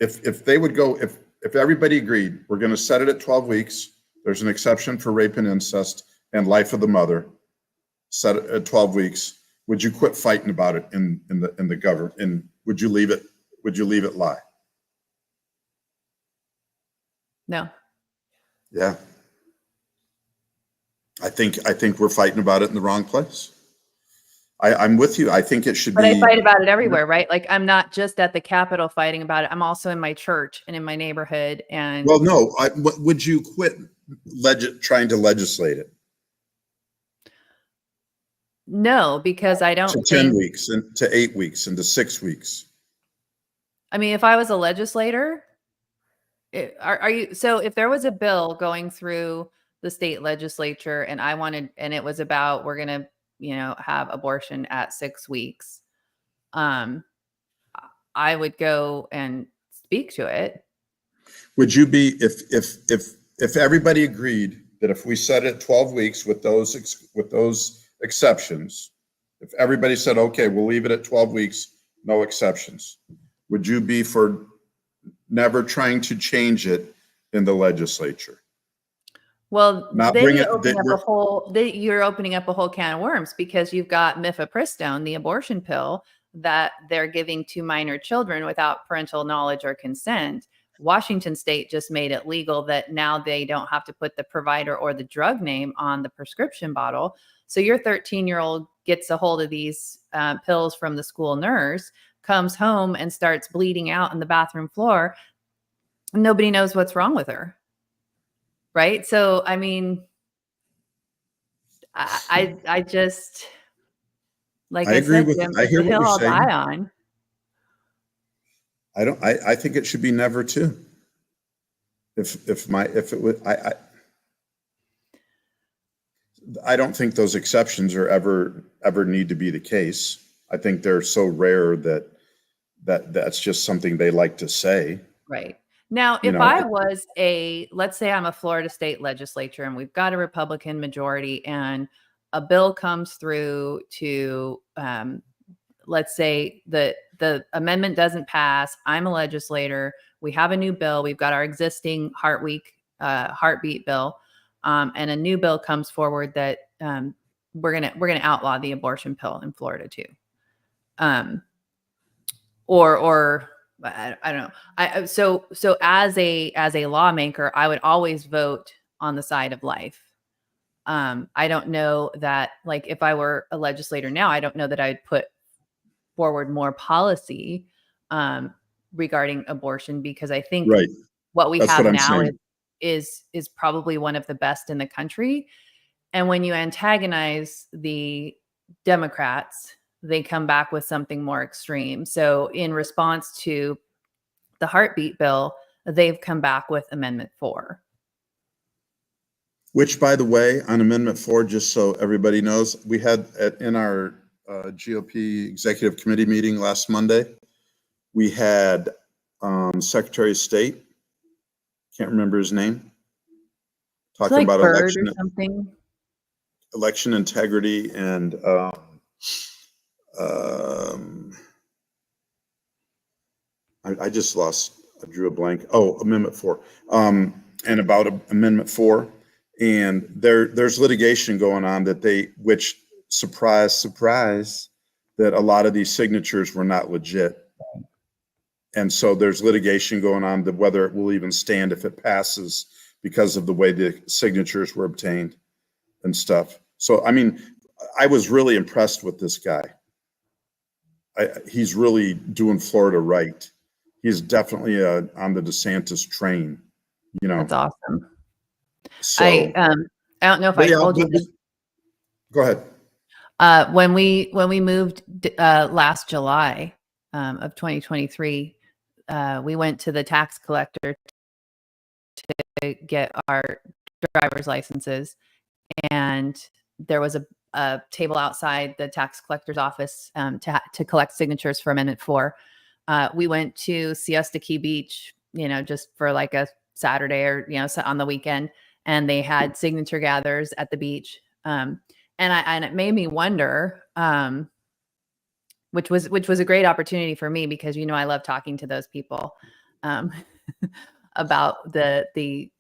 If they would go, if everybody agreed, we're going to set it at 12 weeks, there's an exception for rape and incest and life of the mother, set it at 12 weeks, would you quit fighting about it in the government? And would you leave it lie? No. Yeah. I think we're fighting about it in the wrong place. I'm with you. I think it should But I be. fight about it everywhere, right? Like I'm not just at the Capitol fighting about it. I'm also in my church and in my neighborhood. And Well, no. Would you quit trying to legislate it no, because I to don't 10 think, weeks and to 8 weeks and to 6 weeks? I mean, if I was a legislator, are you, so if there was a bill going through the state legislature and and it was about, we're going to, have abortion at 6 weeks, um, I would go and speak to it. Would you be if everybody agreed that if we set it 12 weeks with those exceptions, if everybody said, okay, we'll leave it at 12 weeks, no exceptions, would you be for never trying to change it in the legislature? Well, Not then bring you're it. opening up you're opening up a whole can of worms, because you've got mifepristone, the abortion pill that they're giving to minor children without parental knowledge or consent. Washington state just made it legal that now they don't have to put the provider or the drug name on the prescription bottle. So your 13-year-old gets a hold of these pills from the school nurse, comes home and starts bleeding out in the bathroom floor. Nobody knows what's wrong with her. Right. So, I mean, I just, like I I agree said, with. Jim, I it's hear a what hill you're I'll saying. die on. I don't. I think it should be never too. If it would, I don't think those exceptions are ever need to be the case. I think they're so rare that's just something they like to say. Right. Now, You if know, I was let's say I'm a Florida state legislature and we've got a Republican majority and a bill comes through to, let's say the amendment doesn't pass. I'm a legislator. We have a new bill. We've got our existing heartbeat bill, and a new bill comes forward that we're gonna outlaw the abortion pill in Florida too, or I don't know. So as a lawmaker, I would always vote on the side of life. I don't know that, like, if I were a legislator now, I don't know that I'd put forward more policy regarding abortion, because I think right? what we That's have what I'm now saying. is probably one of the best in the country. And when you antagonize the Democrats, they come back with something more extreme. So in response to the heartbeat bill, they've come back with Amendment 4. Which, by the way, on Amendment 4, just so everybody knows, we had in our GOP executive committee meeting last Monday, we had Secretary of State, can't remember his name, It's talking like about Bird or something. election integrity and I just I drew a blank. Oh, Amendment 4. And about Amendment 4. And there's litigation going on which surprise, surprise, that a lot of these signatures were not legit. And so there's litigation going on that whether it will even stand if it passes because of the way the signatures were obtained and stuff. So, I mean, I was really impressed with this guy. He's really doing Florida right. He's definitely on the DeSantis train, That's awesome. So, I don't know if I told you this. Go ahead. When we moved last July of 2023, we went to the tax collector to get our driver's licenses, and there was a table outside the tax collector's office to collect signatures for Amendment 4. We went to Siesta Key Beach, just for like a Saturday or on the weekend, and they had signature gatherers at the beach. And it made me wonder, which was a great opportunity for me, because I love talking to those people about the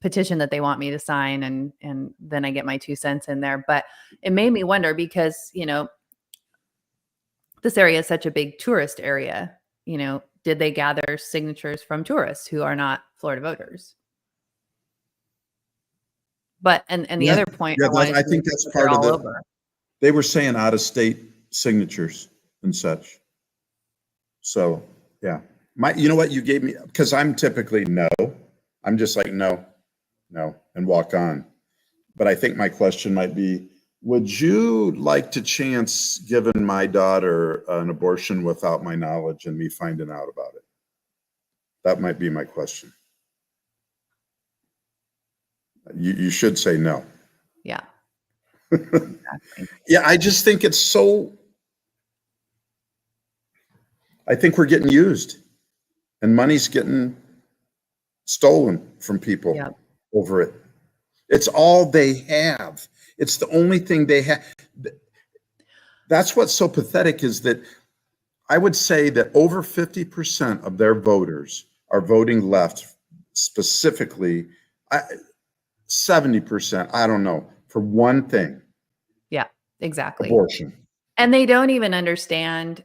petition that they want me to sign, and then I get my 2 cents in there. But it made me wonder, because this area is such a big tourist area. did they gather signatures from tourists who are not Florida voters? But and the other point I wanted I to think make that's is they're part of all the. over. They were saying out of state signatures and such. So yeah, you know what you gave me, because I'm typically no. I'm just like no, and walk on. But I think my question might be, would you like to chance giving my daughter an abortion without my knowledge and me finding out about it? That might be my question. You should say no. Yeah. Exactly. Yeah, I just think it's so. I think we're getting used, and money's getting stolen from people Yeah. over it. It's all they have. It's the only thing they have. That's what's so pathetic, is that I would say that over 50% of their voters are voting left, specifically 70%, I don't know, for one thing: Yeah, exactly. abortion. And they don't even understand.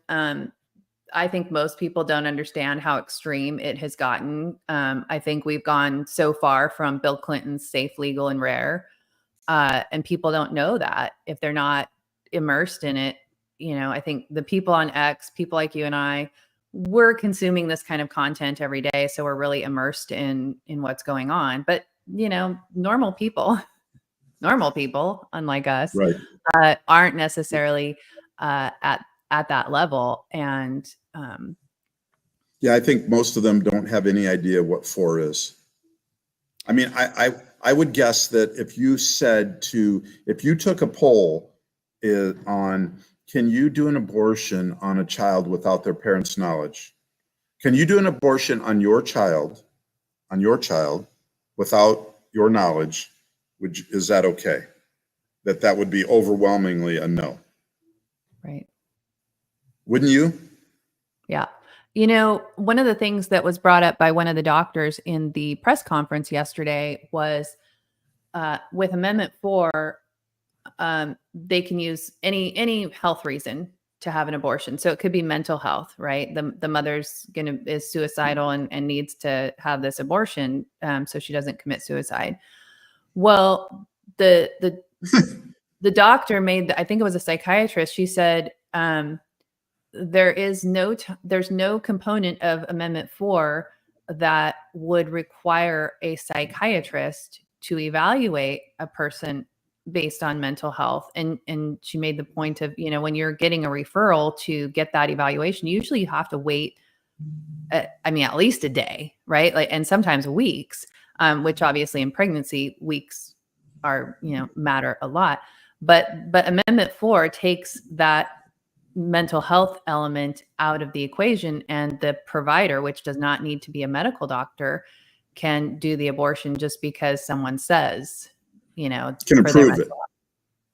I think most people don't understand how extreme it has gotten. I think we've gone so far from Bill Clinton's safe, legal, and rare. And people don't know that if they're not immersed in it. I think the people on X, people like you and I, we're consuming this kind of content every day. So we're really immersed in what's going on. But, normal people, unlike us, Right. aren't necessarily at that level. And Yeah, I think most of them don't have any idea what 4 is. I mean, I would guess that if you took a poll on, can you do an abortion on a child without their parents' knowledge? Can you do an abortion on your child without your knowledge? Is that okay? That would be overwhelmingly a no. right. Wouldn't you? Yeah. One of the things that was brought up by one of the doctors in the press conference yesterday was with Amendment 4, they can use any health reason to have an abortion. So it could be mental health, right? The mother's is suicidal and needs to have this abortion so she doesn't commit suicide. Well, the the doctor I think it was a psychiatrist. She said, there's no component of Amendment 4 that would require a psychiatrist to evaluate a person based on mental health. And she made the point of, when you're getting a referral to get that evaluation, usually you have to wait, at least a day, right? And sometimes weeks, which obviously in pregnancy, weeks are, matter a lot. But Amendment 4 takes that mental health element out of the equation, and the provider, which does not need to be a medical doctor, can do the abortion just because someone says, can approve it,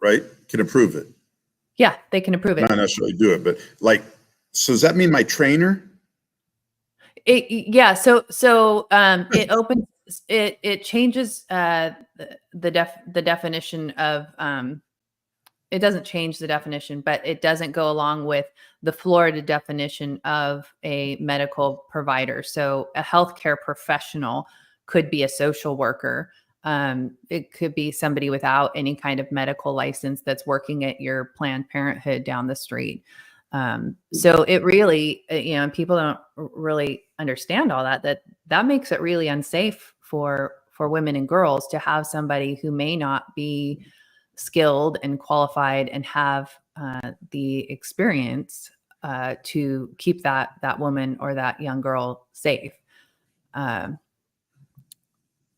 right? Can approve it. Yeah, they can approve it. Not necessarily do it, but so does that mean my trainer? Yeah. So it opens, it changes the definition of it doesn't change the definition, but it doesn't go along with the Florida definition of a medical provider. So a healthcare professional could be a social worker. It could be somebody without any kind of medical license that's working at your Planned Parenthood down the street. So it really, and people don't really understand all that makes it really unsafe for women and girls to have somebody who may not be skilled and qualified and have the experience to keep that woman or that young girl safe.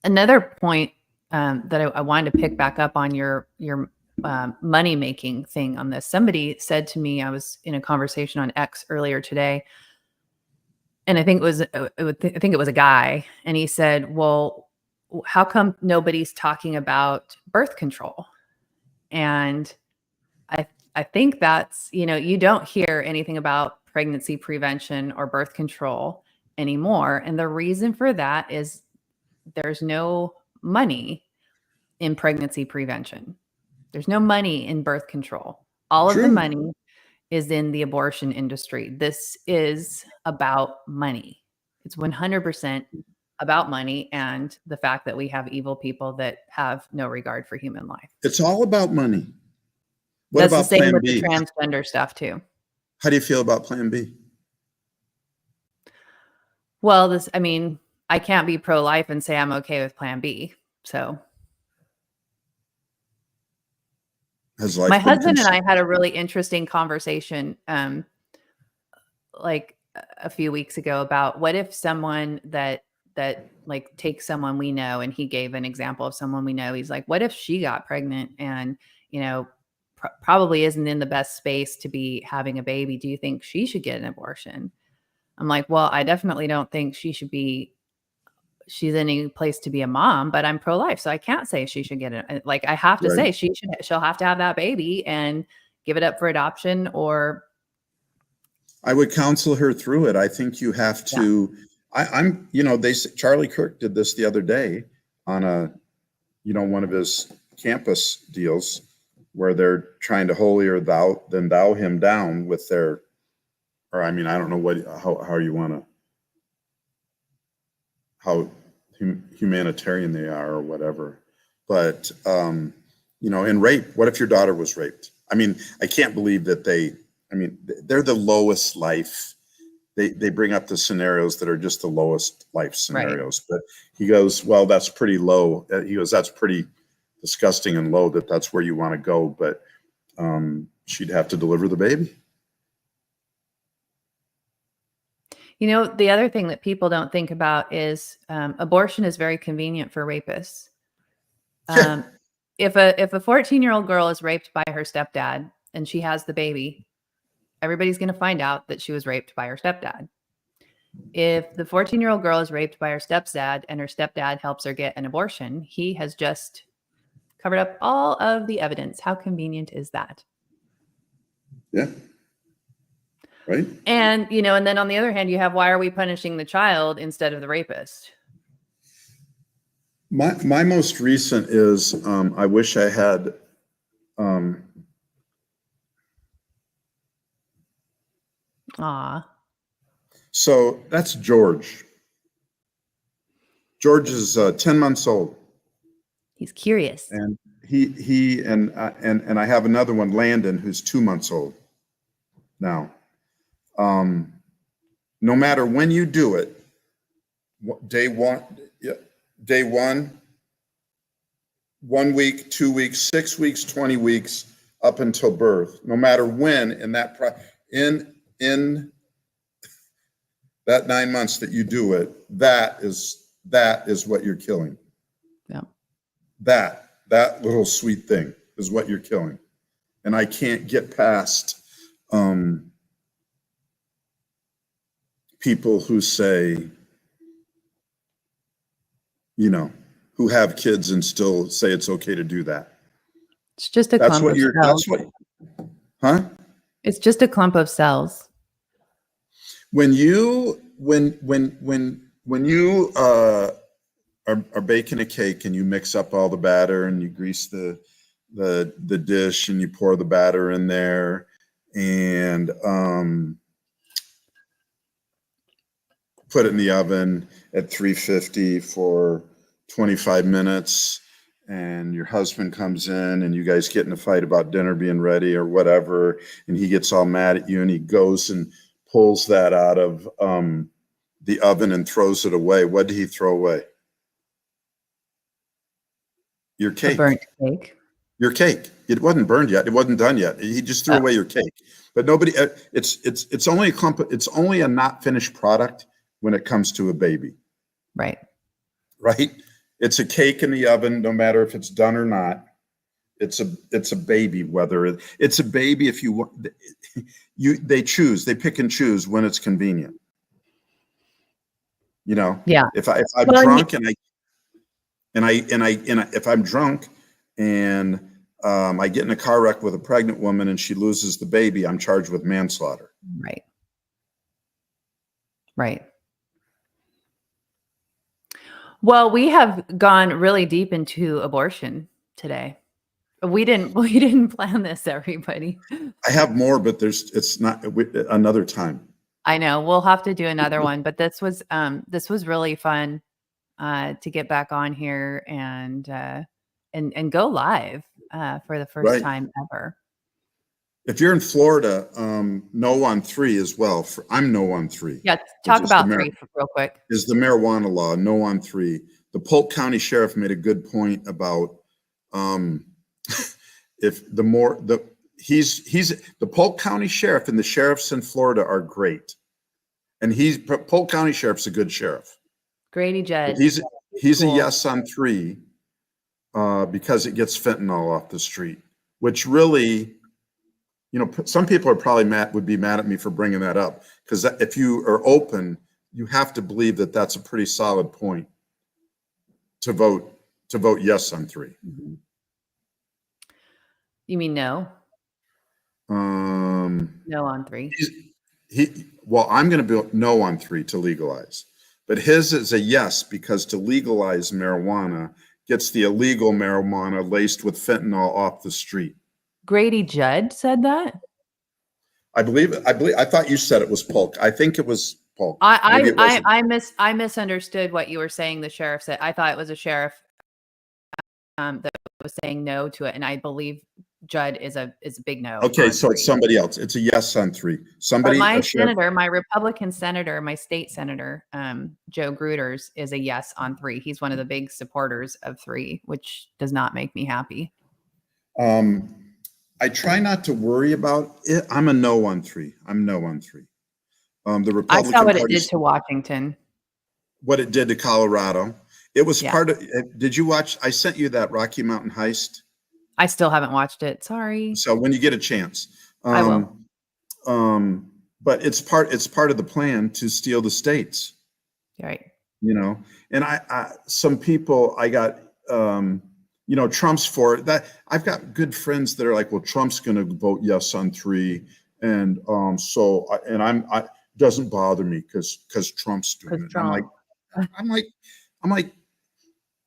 Another point that I wanted to pick back up on your money making thing on this. Somebody said to me, I was in a conversation on X earlier today, and I think it was a guy, and he said, "Well, how come nobody's talking about birth control?" And I think that's, you don't hear anything about pregnancy prevention or birth control anymore. And the reason for that is there's no money in pregnancy prevention. There's no money in birth control. All of the money is in the abortion industry. This is about money. It's 100% about money and the fact that we have evil people that have no regard for human life. It's all about money. What That's the about same Plan with B? the transgender stuff too. How do you feel about Plan B? Well, I can't be pro-life and say I'm okay with Plan B. So Has life my been husband and I considered? had a really interesting conversation like a few weeks ago about what if someone that like takes someone we know, and he gave an example of someone we know. He's like, what if she got pregnant and, probably isn't in the best space to be having a baby? Do you think she should get an abortion? I'm like, well, I definitely don't think she's in any place to be a mom, but I'm pro-life. So I can't say she should get it. Like, I have to Right. say she'll have to have that baby and give it up for adoption, or I would counsel her through it. I think you have yeah, to. Charlie Kirk did this the other day on one of his campus deals where they're trying to holier than thou him down with their, or I don't know how you want to, how humanitarian they are or whatever. But, in rape, what if your daughter was raped? I can't believe that they're the lowest life. They bring up the scenarios that are just the lowest life scenarios. Right. But he goes, well, that's pretty low. He goes, that's pretty disgusting and low that's where you want to go. But she'd have to deliver the baby. The other thing that people don't think about is abortion is very convenient for rapists. If a 14-year-old girl is raped by her stepdad and she has the baby, everybody's going to find out that she was raped by her stepdad. If the 14-year-old girl is raped by her stepdad and her stepdad helps her get an abortion, he has just covered up all of the evidence. How convenient is that? Yeah. Right. And, and then on the other hand, you have, why are we punishing the child instead of the rapist? My most recent is, I wish I had, so that's George. George is 10 months old. He's curious. And and I have another one, Landon, who's 2 months old now. No matter when you do it, day one, 1 week, 2 weeks, 6 weeks, 20 weeks, up until birth, no matter when in that in that 9 months that you do it, that is what you're killing. Yeah. That little sweet thing is what you're killing. And I can't get past people who say, who have kids and still say it's okay to do that. It's just a clump of cells. Huh? It's just a clump of cells. When you are baking a cake and you mix up all the batter and you grease the dish and you pour the batter in there and put it in the oven at 350 for 25 minutes, and your husband comes in and you guys get in a fight about dinner being ready or whatever, and he gets all mad at you and he goes and pulls that out of the oven and throws it away. What did he throw away? Your cake. A burnt cake. Your cake. It wasn't burned yet. It wasn't done yet. He just threw away your cake. But nobody. It's only a clump. It's only a not finished product when it comes to a baby. Right. Right. It's a cake in the oven, no matter if it's done or not. It's a baby. Whether it's a baby, if they choose. They pick and choose when it's convenient. Yeah. If I'm drunk if I'm drunk and I get in a car wreck with a pregnant woman and she loses the baby, I'm charged with manslaughter. Right. Right. Well, we have gone really deep into abortion today. We didn't plan this, everybody. I have more, but it's not another time. I know we'll have to do another one, but this was really fun to get back on here and go live for the first Right. time ever. If you're in Florida, no on 3 as well. I'm no on 3. Yeah, talk about 3 real quick. Is the marijuana law, no on 3. The Polk County Sheriff made a good point about if the Polk County Sheriff and the sheriffs in Florida are great. And Polk County Sheriff's a good sheriff. Grady Judd. He's cool. A yes on 3 because it gets fentanyl off the street, which really, you know, some people are probably would be mad at me for bringing that up, because if you are open, you have to believe that that's a pretty solid point to vote yes on 3. Mm-hmm. You mean no? No on 3. Well, I'm going to be no on 3 to legalize, but his is a yes, because to legalize marijuana gets the illegal marijuana laced with fentanyl off the street. Grady Judd said that? I thought you said it was Polk. I think it was Polk. I misunderstood what you were saying. The sheriff said. I thought it was a sheriff that was saying no to it, and I believe Judd is a big no. Okay, so 3. It's somebody else. It's a yes on 3. Somebody. But my Republican senator, my state senator, Joe Gruters, is a yes on 3. He's one of the big supporters of 3, which does not make me happy. I try not to worry about it. I'm a no on 3. I'm no on 3. The Republican I saw what it did to Washington. What it did to Colorado. It was part of. Did you watch? I sent you that Rocky Mountain heist. I still haven't watched it. Sorry. So when you get a chance, I will. But it's part of the plan to steal the states. Right. You know, and some people I got. You know, Trump's for that. I've got good friends that are like, well, Trump's going to vote yes on 3, and doesn't bother me because Trump's doing it. Trump. I'm like,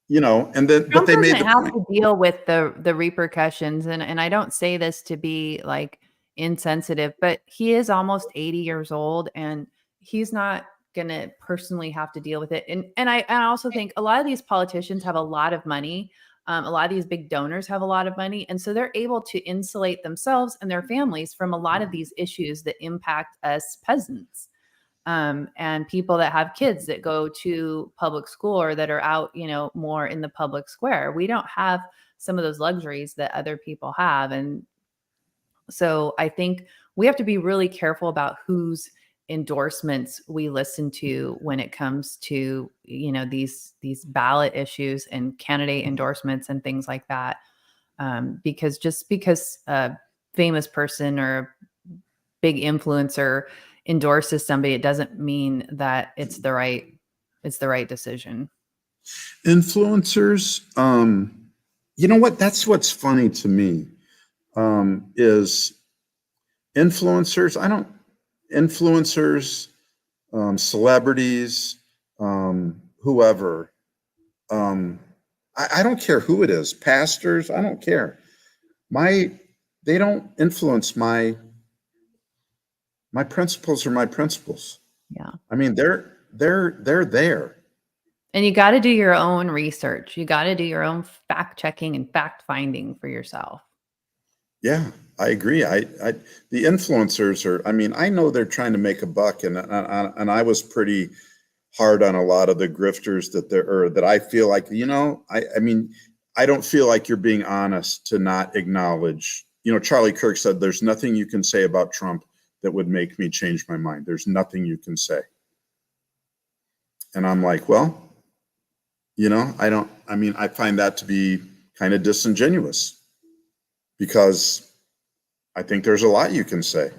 you know, and then Trump but they made the have point. To deal with the repercussions, and I don't say this to be like insensitive, but he is almost 80 years old, and he's not going to personally have to deal with it. And I also think a lot of these politicians have a lot of money. A lot of these big donors have a lot of money, and so they're able to insulate themselves and their families from a lot of these issues that impact us peasants, and people that have kids that go to public school or that are out, you know, more in the public square. We don't have some of those luxuries that other people have, and so I think we have to be really careful about whose endorsements we listen to when it comes to, you know, these ballot issues and candidate endorsements and things like that, because just because a famous person or big influencer endorses somebody, it doesn't mean that it's the right decision. Influencers, you know what? That's what's funny to me, is influencers. Influencers, celebrities, whoever. I don't care who it is. Pastors, I don't care. They don't influence my principles or my principles. Yeah. I mean, they're there. And you got to do your own research. You got to do your own fact checking and fact finding for yourself. Yeah, I agree. The influencers are, I mean, I know they're trying to make a buck, and I was pretty hard on a lot of the grifters that I feel like, you know, I mean, I don't feel like you're being honest to not acknowledge, you know, Charlie Kirk said, there's nothing you can say about Trump that would make me change my mind. There's nothing you can say. And I'm like, well, you know, I find that to be kind of disingenuous, because I think there's a lot you can say.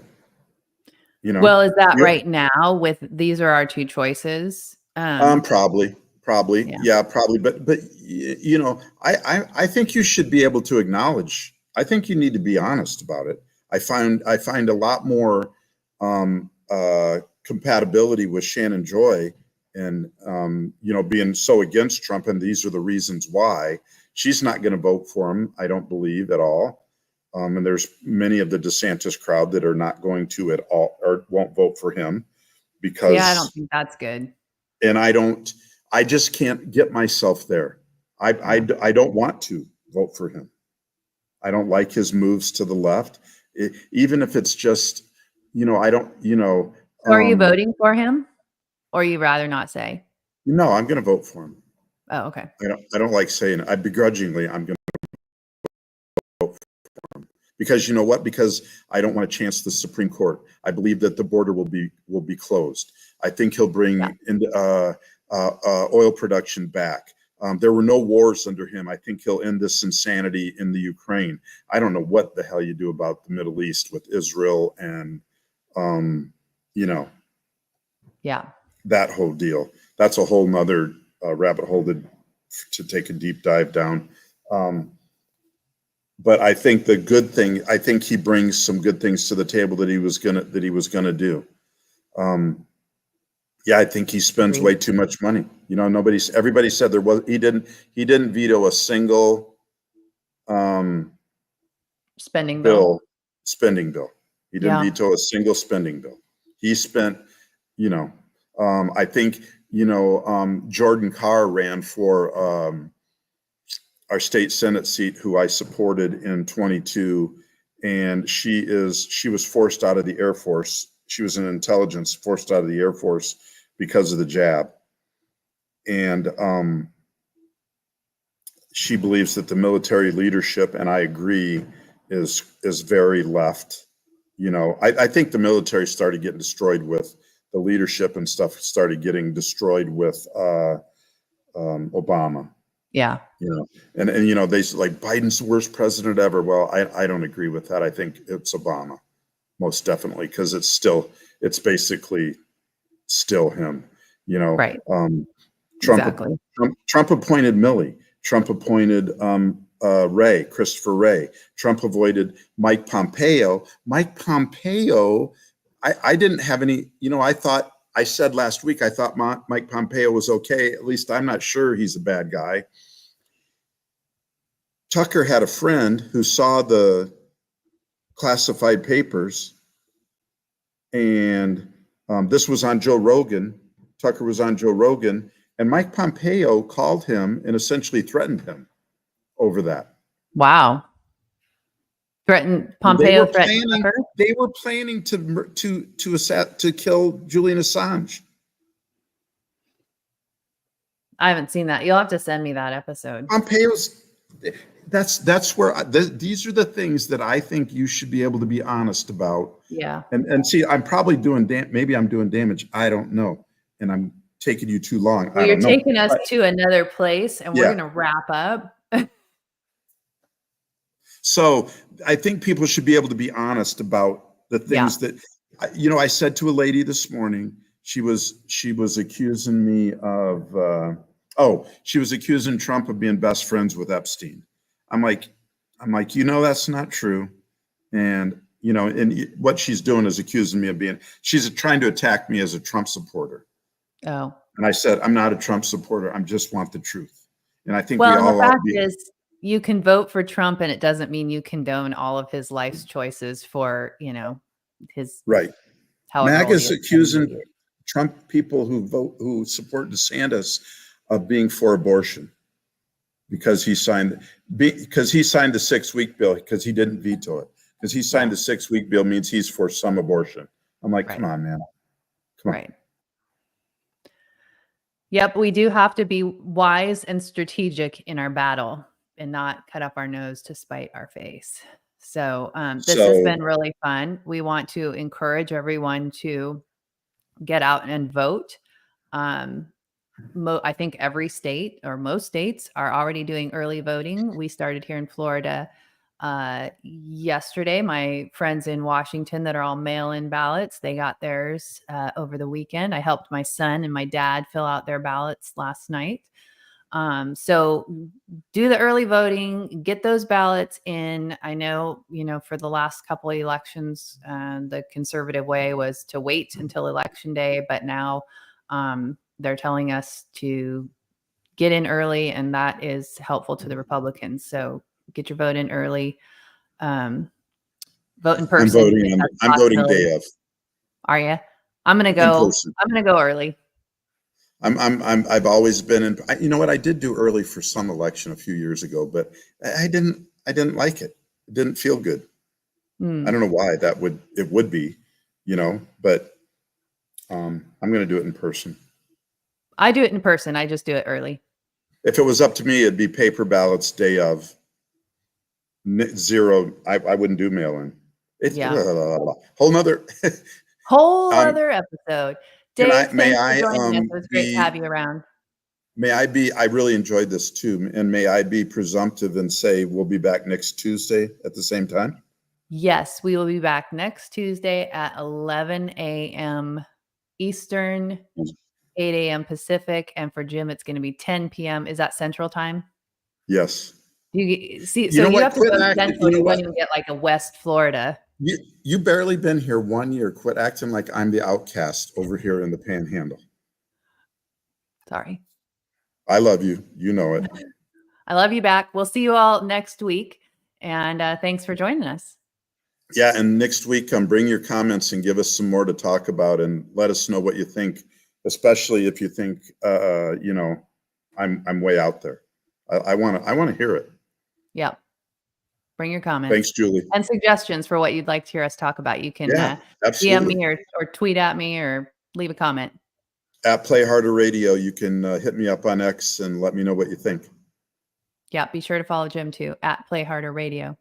You know. Well, is that right now with these are our 2 choices? Probably. Yeah, probably. But you know, I think you should be able to acknowledge. I think you need to be honest about it. I find a lot more compatibility with Shannon Joy being so against Trump, and these are the reasons why. She's not going to vote for him, I don't believe at all. And there's many of the DeSantis crowd that are not going to at all, or won't vote for him because. Yeah, I don't think that's good. And I just can't get myself there. I don't want to vote for him. I don't like his moves to the left, even if it's just, I don't, So are you voting for him, or you rather not say? No, I'm going to vote for him. Oh, okay. I don't like saying it. I begrudgingly, I'm going to vote for him because you know what? Because I don't want to chance the Supreme Court. I believe that the border will be closed. I think he'll bring oil production back. There were no wars under him. I think he'll end this insanity in the Ukraine. I don't know what the hell you do about the Middle East with Israel and, that whole deal. That's a whole nother rabbit hole to take a deep dive down. But I think the good thing, I think he brings some good things to the table that he was gonna do. I think he spends way too much money. Everybody said he didn't veto a single spending bill. He didn't veto a single spending bill. He spent, I think, Jordan Carr ran for our state Senate seat, who I supported in 22. And she was forced out of the Air Force. She was in intelligence, forced out of the Air Force because of the jab. And she believes that the military leadership, and I agree, is very left. I think the military started getting destroyed with the leadership, and stuff started getting destroyed with Obama. Yeah. And they say like Biden's the worst president ever. Well, I don't agree with that. I think it's Obama, most definitely, because it's basically still him. Right. Trump appointed Milley. Trump appointed Christopher Wray. Trump avoided Mike Pompeo. Mike Pompeo, I didn't have any, I said last week, I thought Mike Pompeo was okay. At least I'm not sure he's a bad guy. Tucker had a friend who saw the classified papers, and this was on Joe Rogan. Tucker was on Joe Rogan, and Mike Pompeo called him and essentially threatened him over that. Wow. Pompeo threatened Tucker? They were planning to kill Julian Assange. I haven't seen that. You'll have to send me that episode. Pompeo's. That's where these are the things that I think you should be able to be honest about. Yeah. And see, I'm probably maybe I'm doing damage. I don't know. And I'm taking you too long. Well, you're taking us to another place, and we're going to wrap up. So I think people should be able to be honest about the things that, I said to a lady this morning, she was accusing me of, she was accusing Trump of being best friends with Epstein. I'm like, that's not true. And, and what she's doing is accusing me of she's trying to attack me as a Trump supporter. Oh. And I said, I'm not a Trump supporter. I just want the truth. And I think the fact is, you can vote for Trump, and it doesn't mean you condone all of his life's choices for, his right. MAGA's accusing Trump people who support DeSantis of being for abortion because he signed the 6-week bill, because he didn't veto it. Because he signed the 6-week bill means he's for some abortion. I'm like, come on, man. Come on. Right. Yep, we do have to be wise and strategic in our battle and not cut up our nose to spite our face. So this has been really fun. We want to encourage everyone to get out and vote. I think every state, or most states, are already doing early voting. We started here in Florida yesterday. My friends in Washington that are all mail-in ballots, they got theirs over the weekend. I helped my son and my dad fill out their ballots last night. So do the early voting, get those ballots in. I know, for the last couple of elections, the conservative way was to wait until election day, but now they're telling us to get in early, and that is helpful to the Republicans. So get your vote in early. Vote in person. I'm voting day of. Are you? I'm gonna In go. person. I'm gonna go early. I've always been in. You know what? I did do early for some election a few years ago, but I didn't like it. It didn't feel good. I don't know why it would be, but I'm going to do it in person. I do it in person. I just do it early. If it was up to me, it'd be paper ballots day of. Zero. I wouldn't do mail-in. It's whole nother other episode. Dave, may thanks I for joining us. It was great to have you around. I really enjoyed this too. And may I be presumptive and say we'll be back next Tuesday at the same time? Yes, we will be back next Tuesday at 11 a.m. Eastern, 8 a.m. Pacific. And for Jim, it's going to be 10 p.m. Is that Central Time? Yes. You see, so you have to go to Central. You don't even get like a West Florida. You barely been here 1 year. Quit acting like I'm the outcast over here in the Panhandle. Sorry. I love you. You know it. I love you back. We'll see you all next week. And thanks for joining us. Yeah. And next week, bring your comments and give us some more to talk about and let us know what you think, especially if you think, I'm way out there. I want to hear it. Yeah. Bring your comments. Thanks, Julie. And suggestions for what you'd like to hear us talk about. You can DM me or tweet at me or leave a comment. At Play Harder Radio, you can hit me up on X and let me know what you think. Yeah, be sure to follow Jim too, at Play Harder Radio.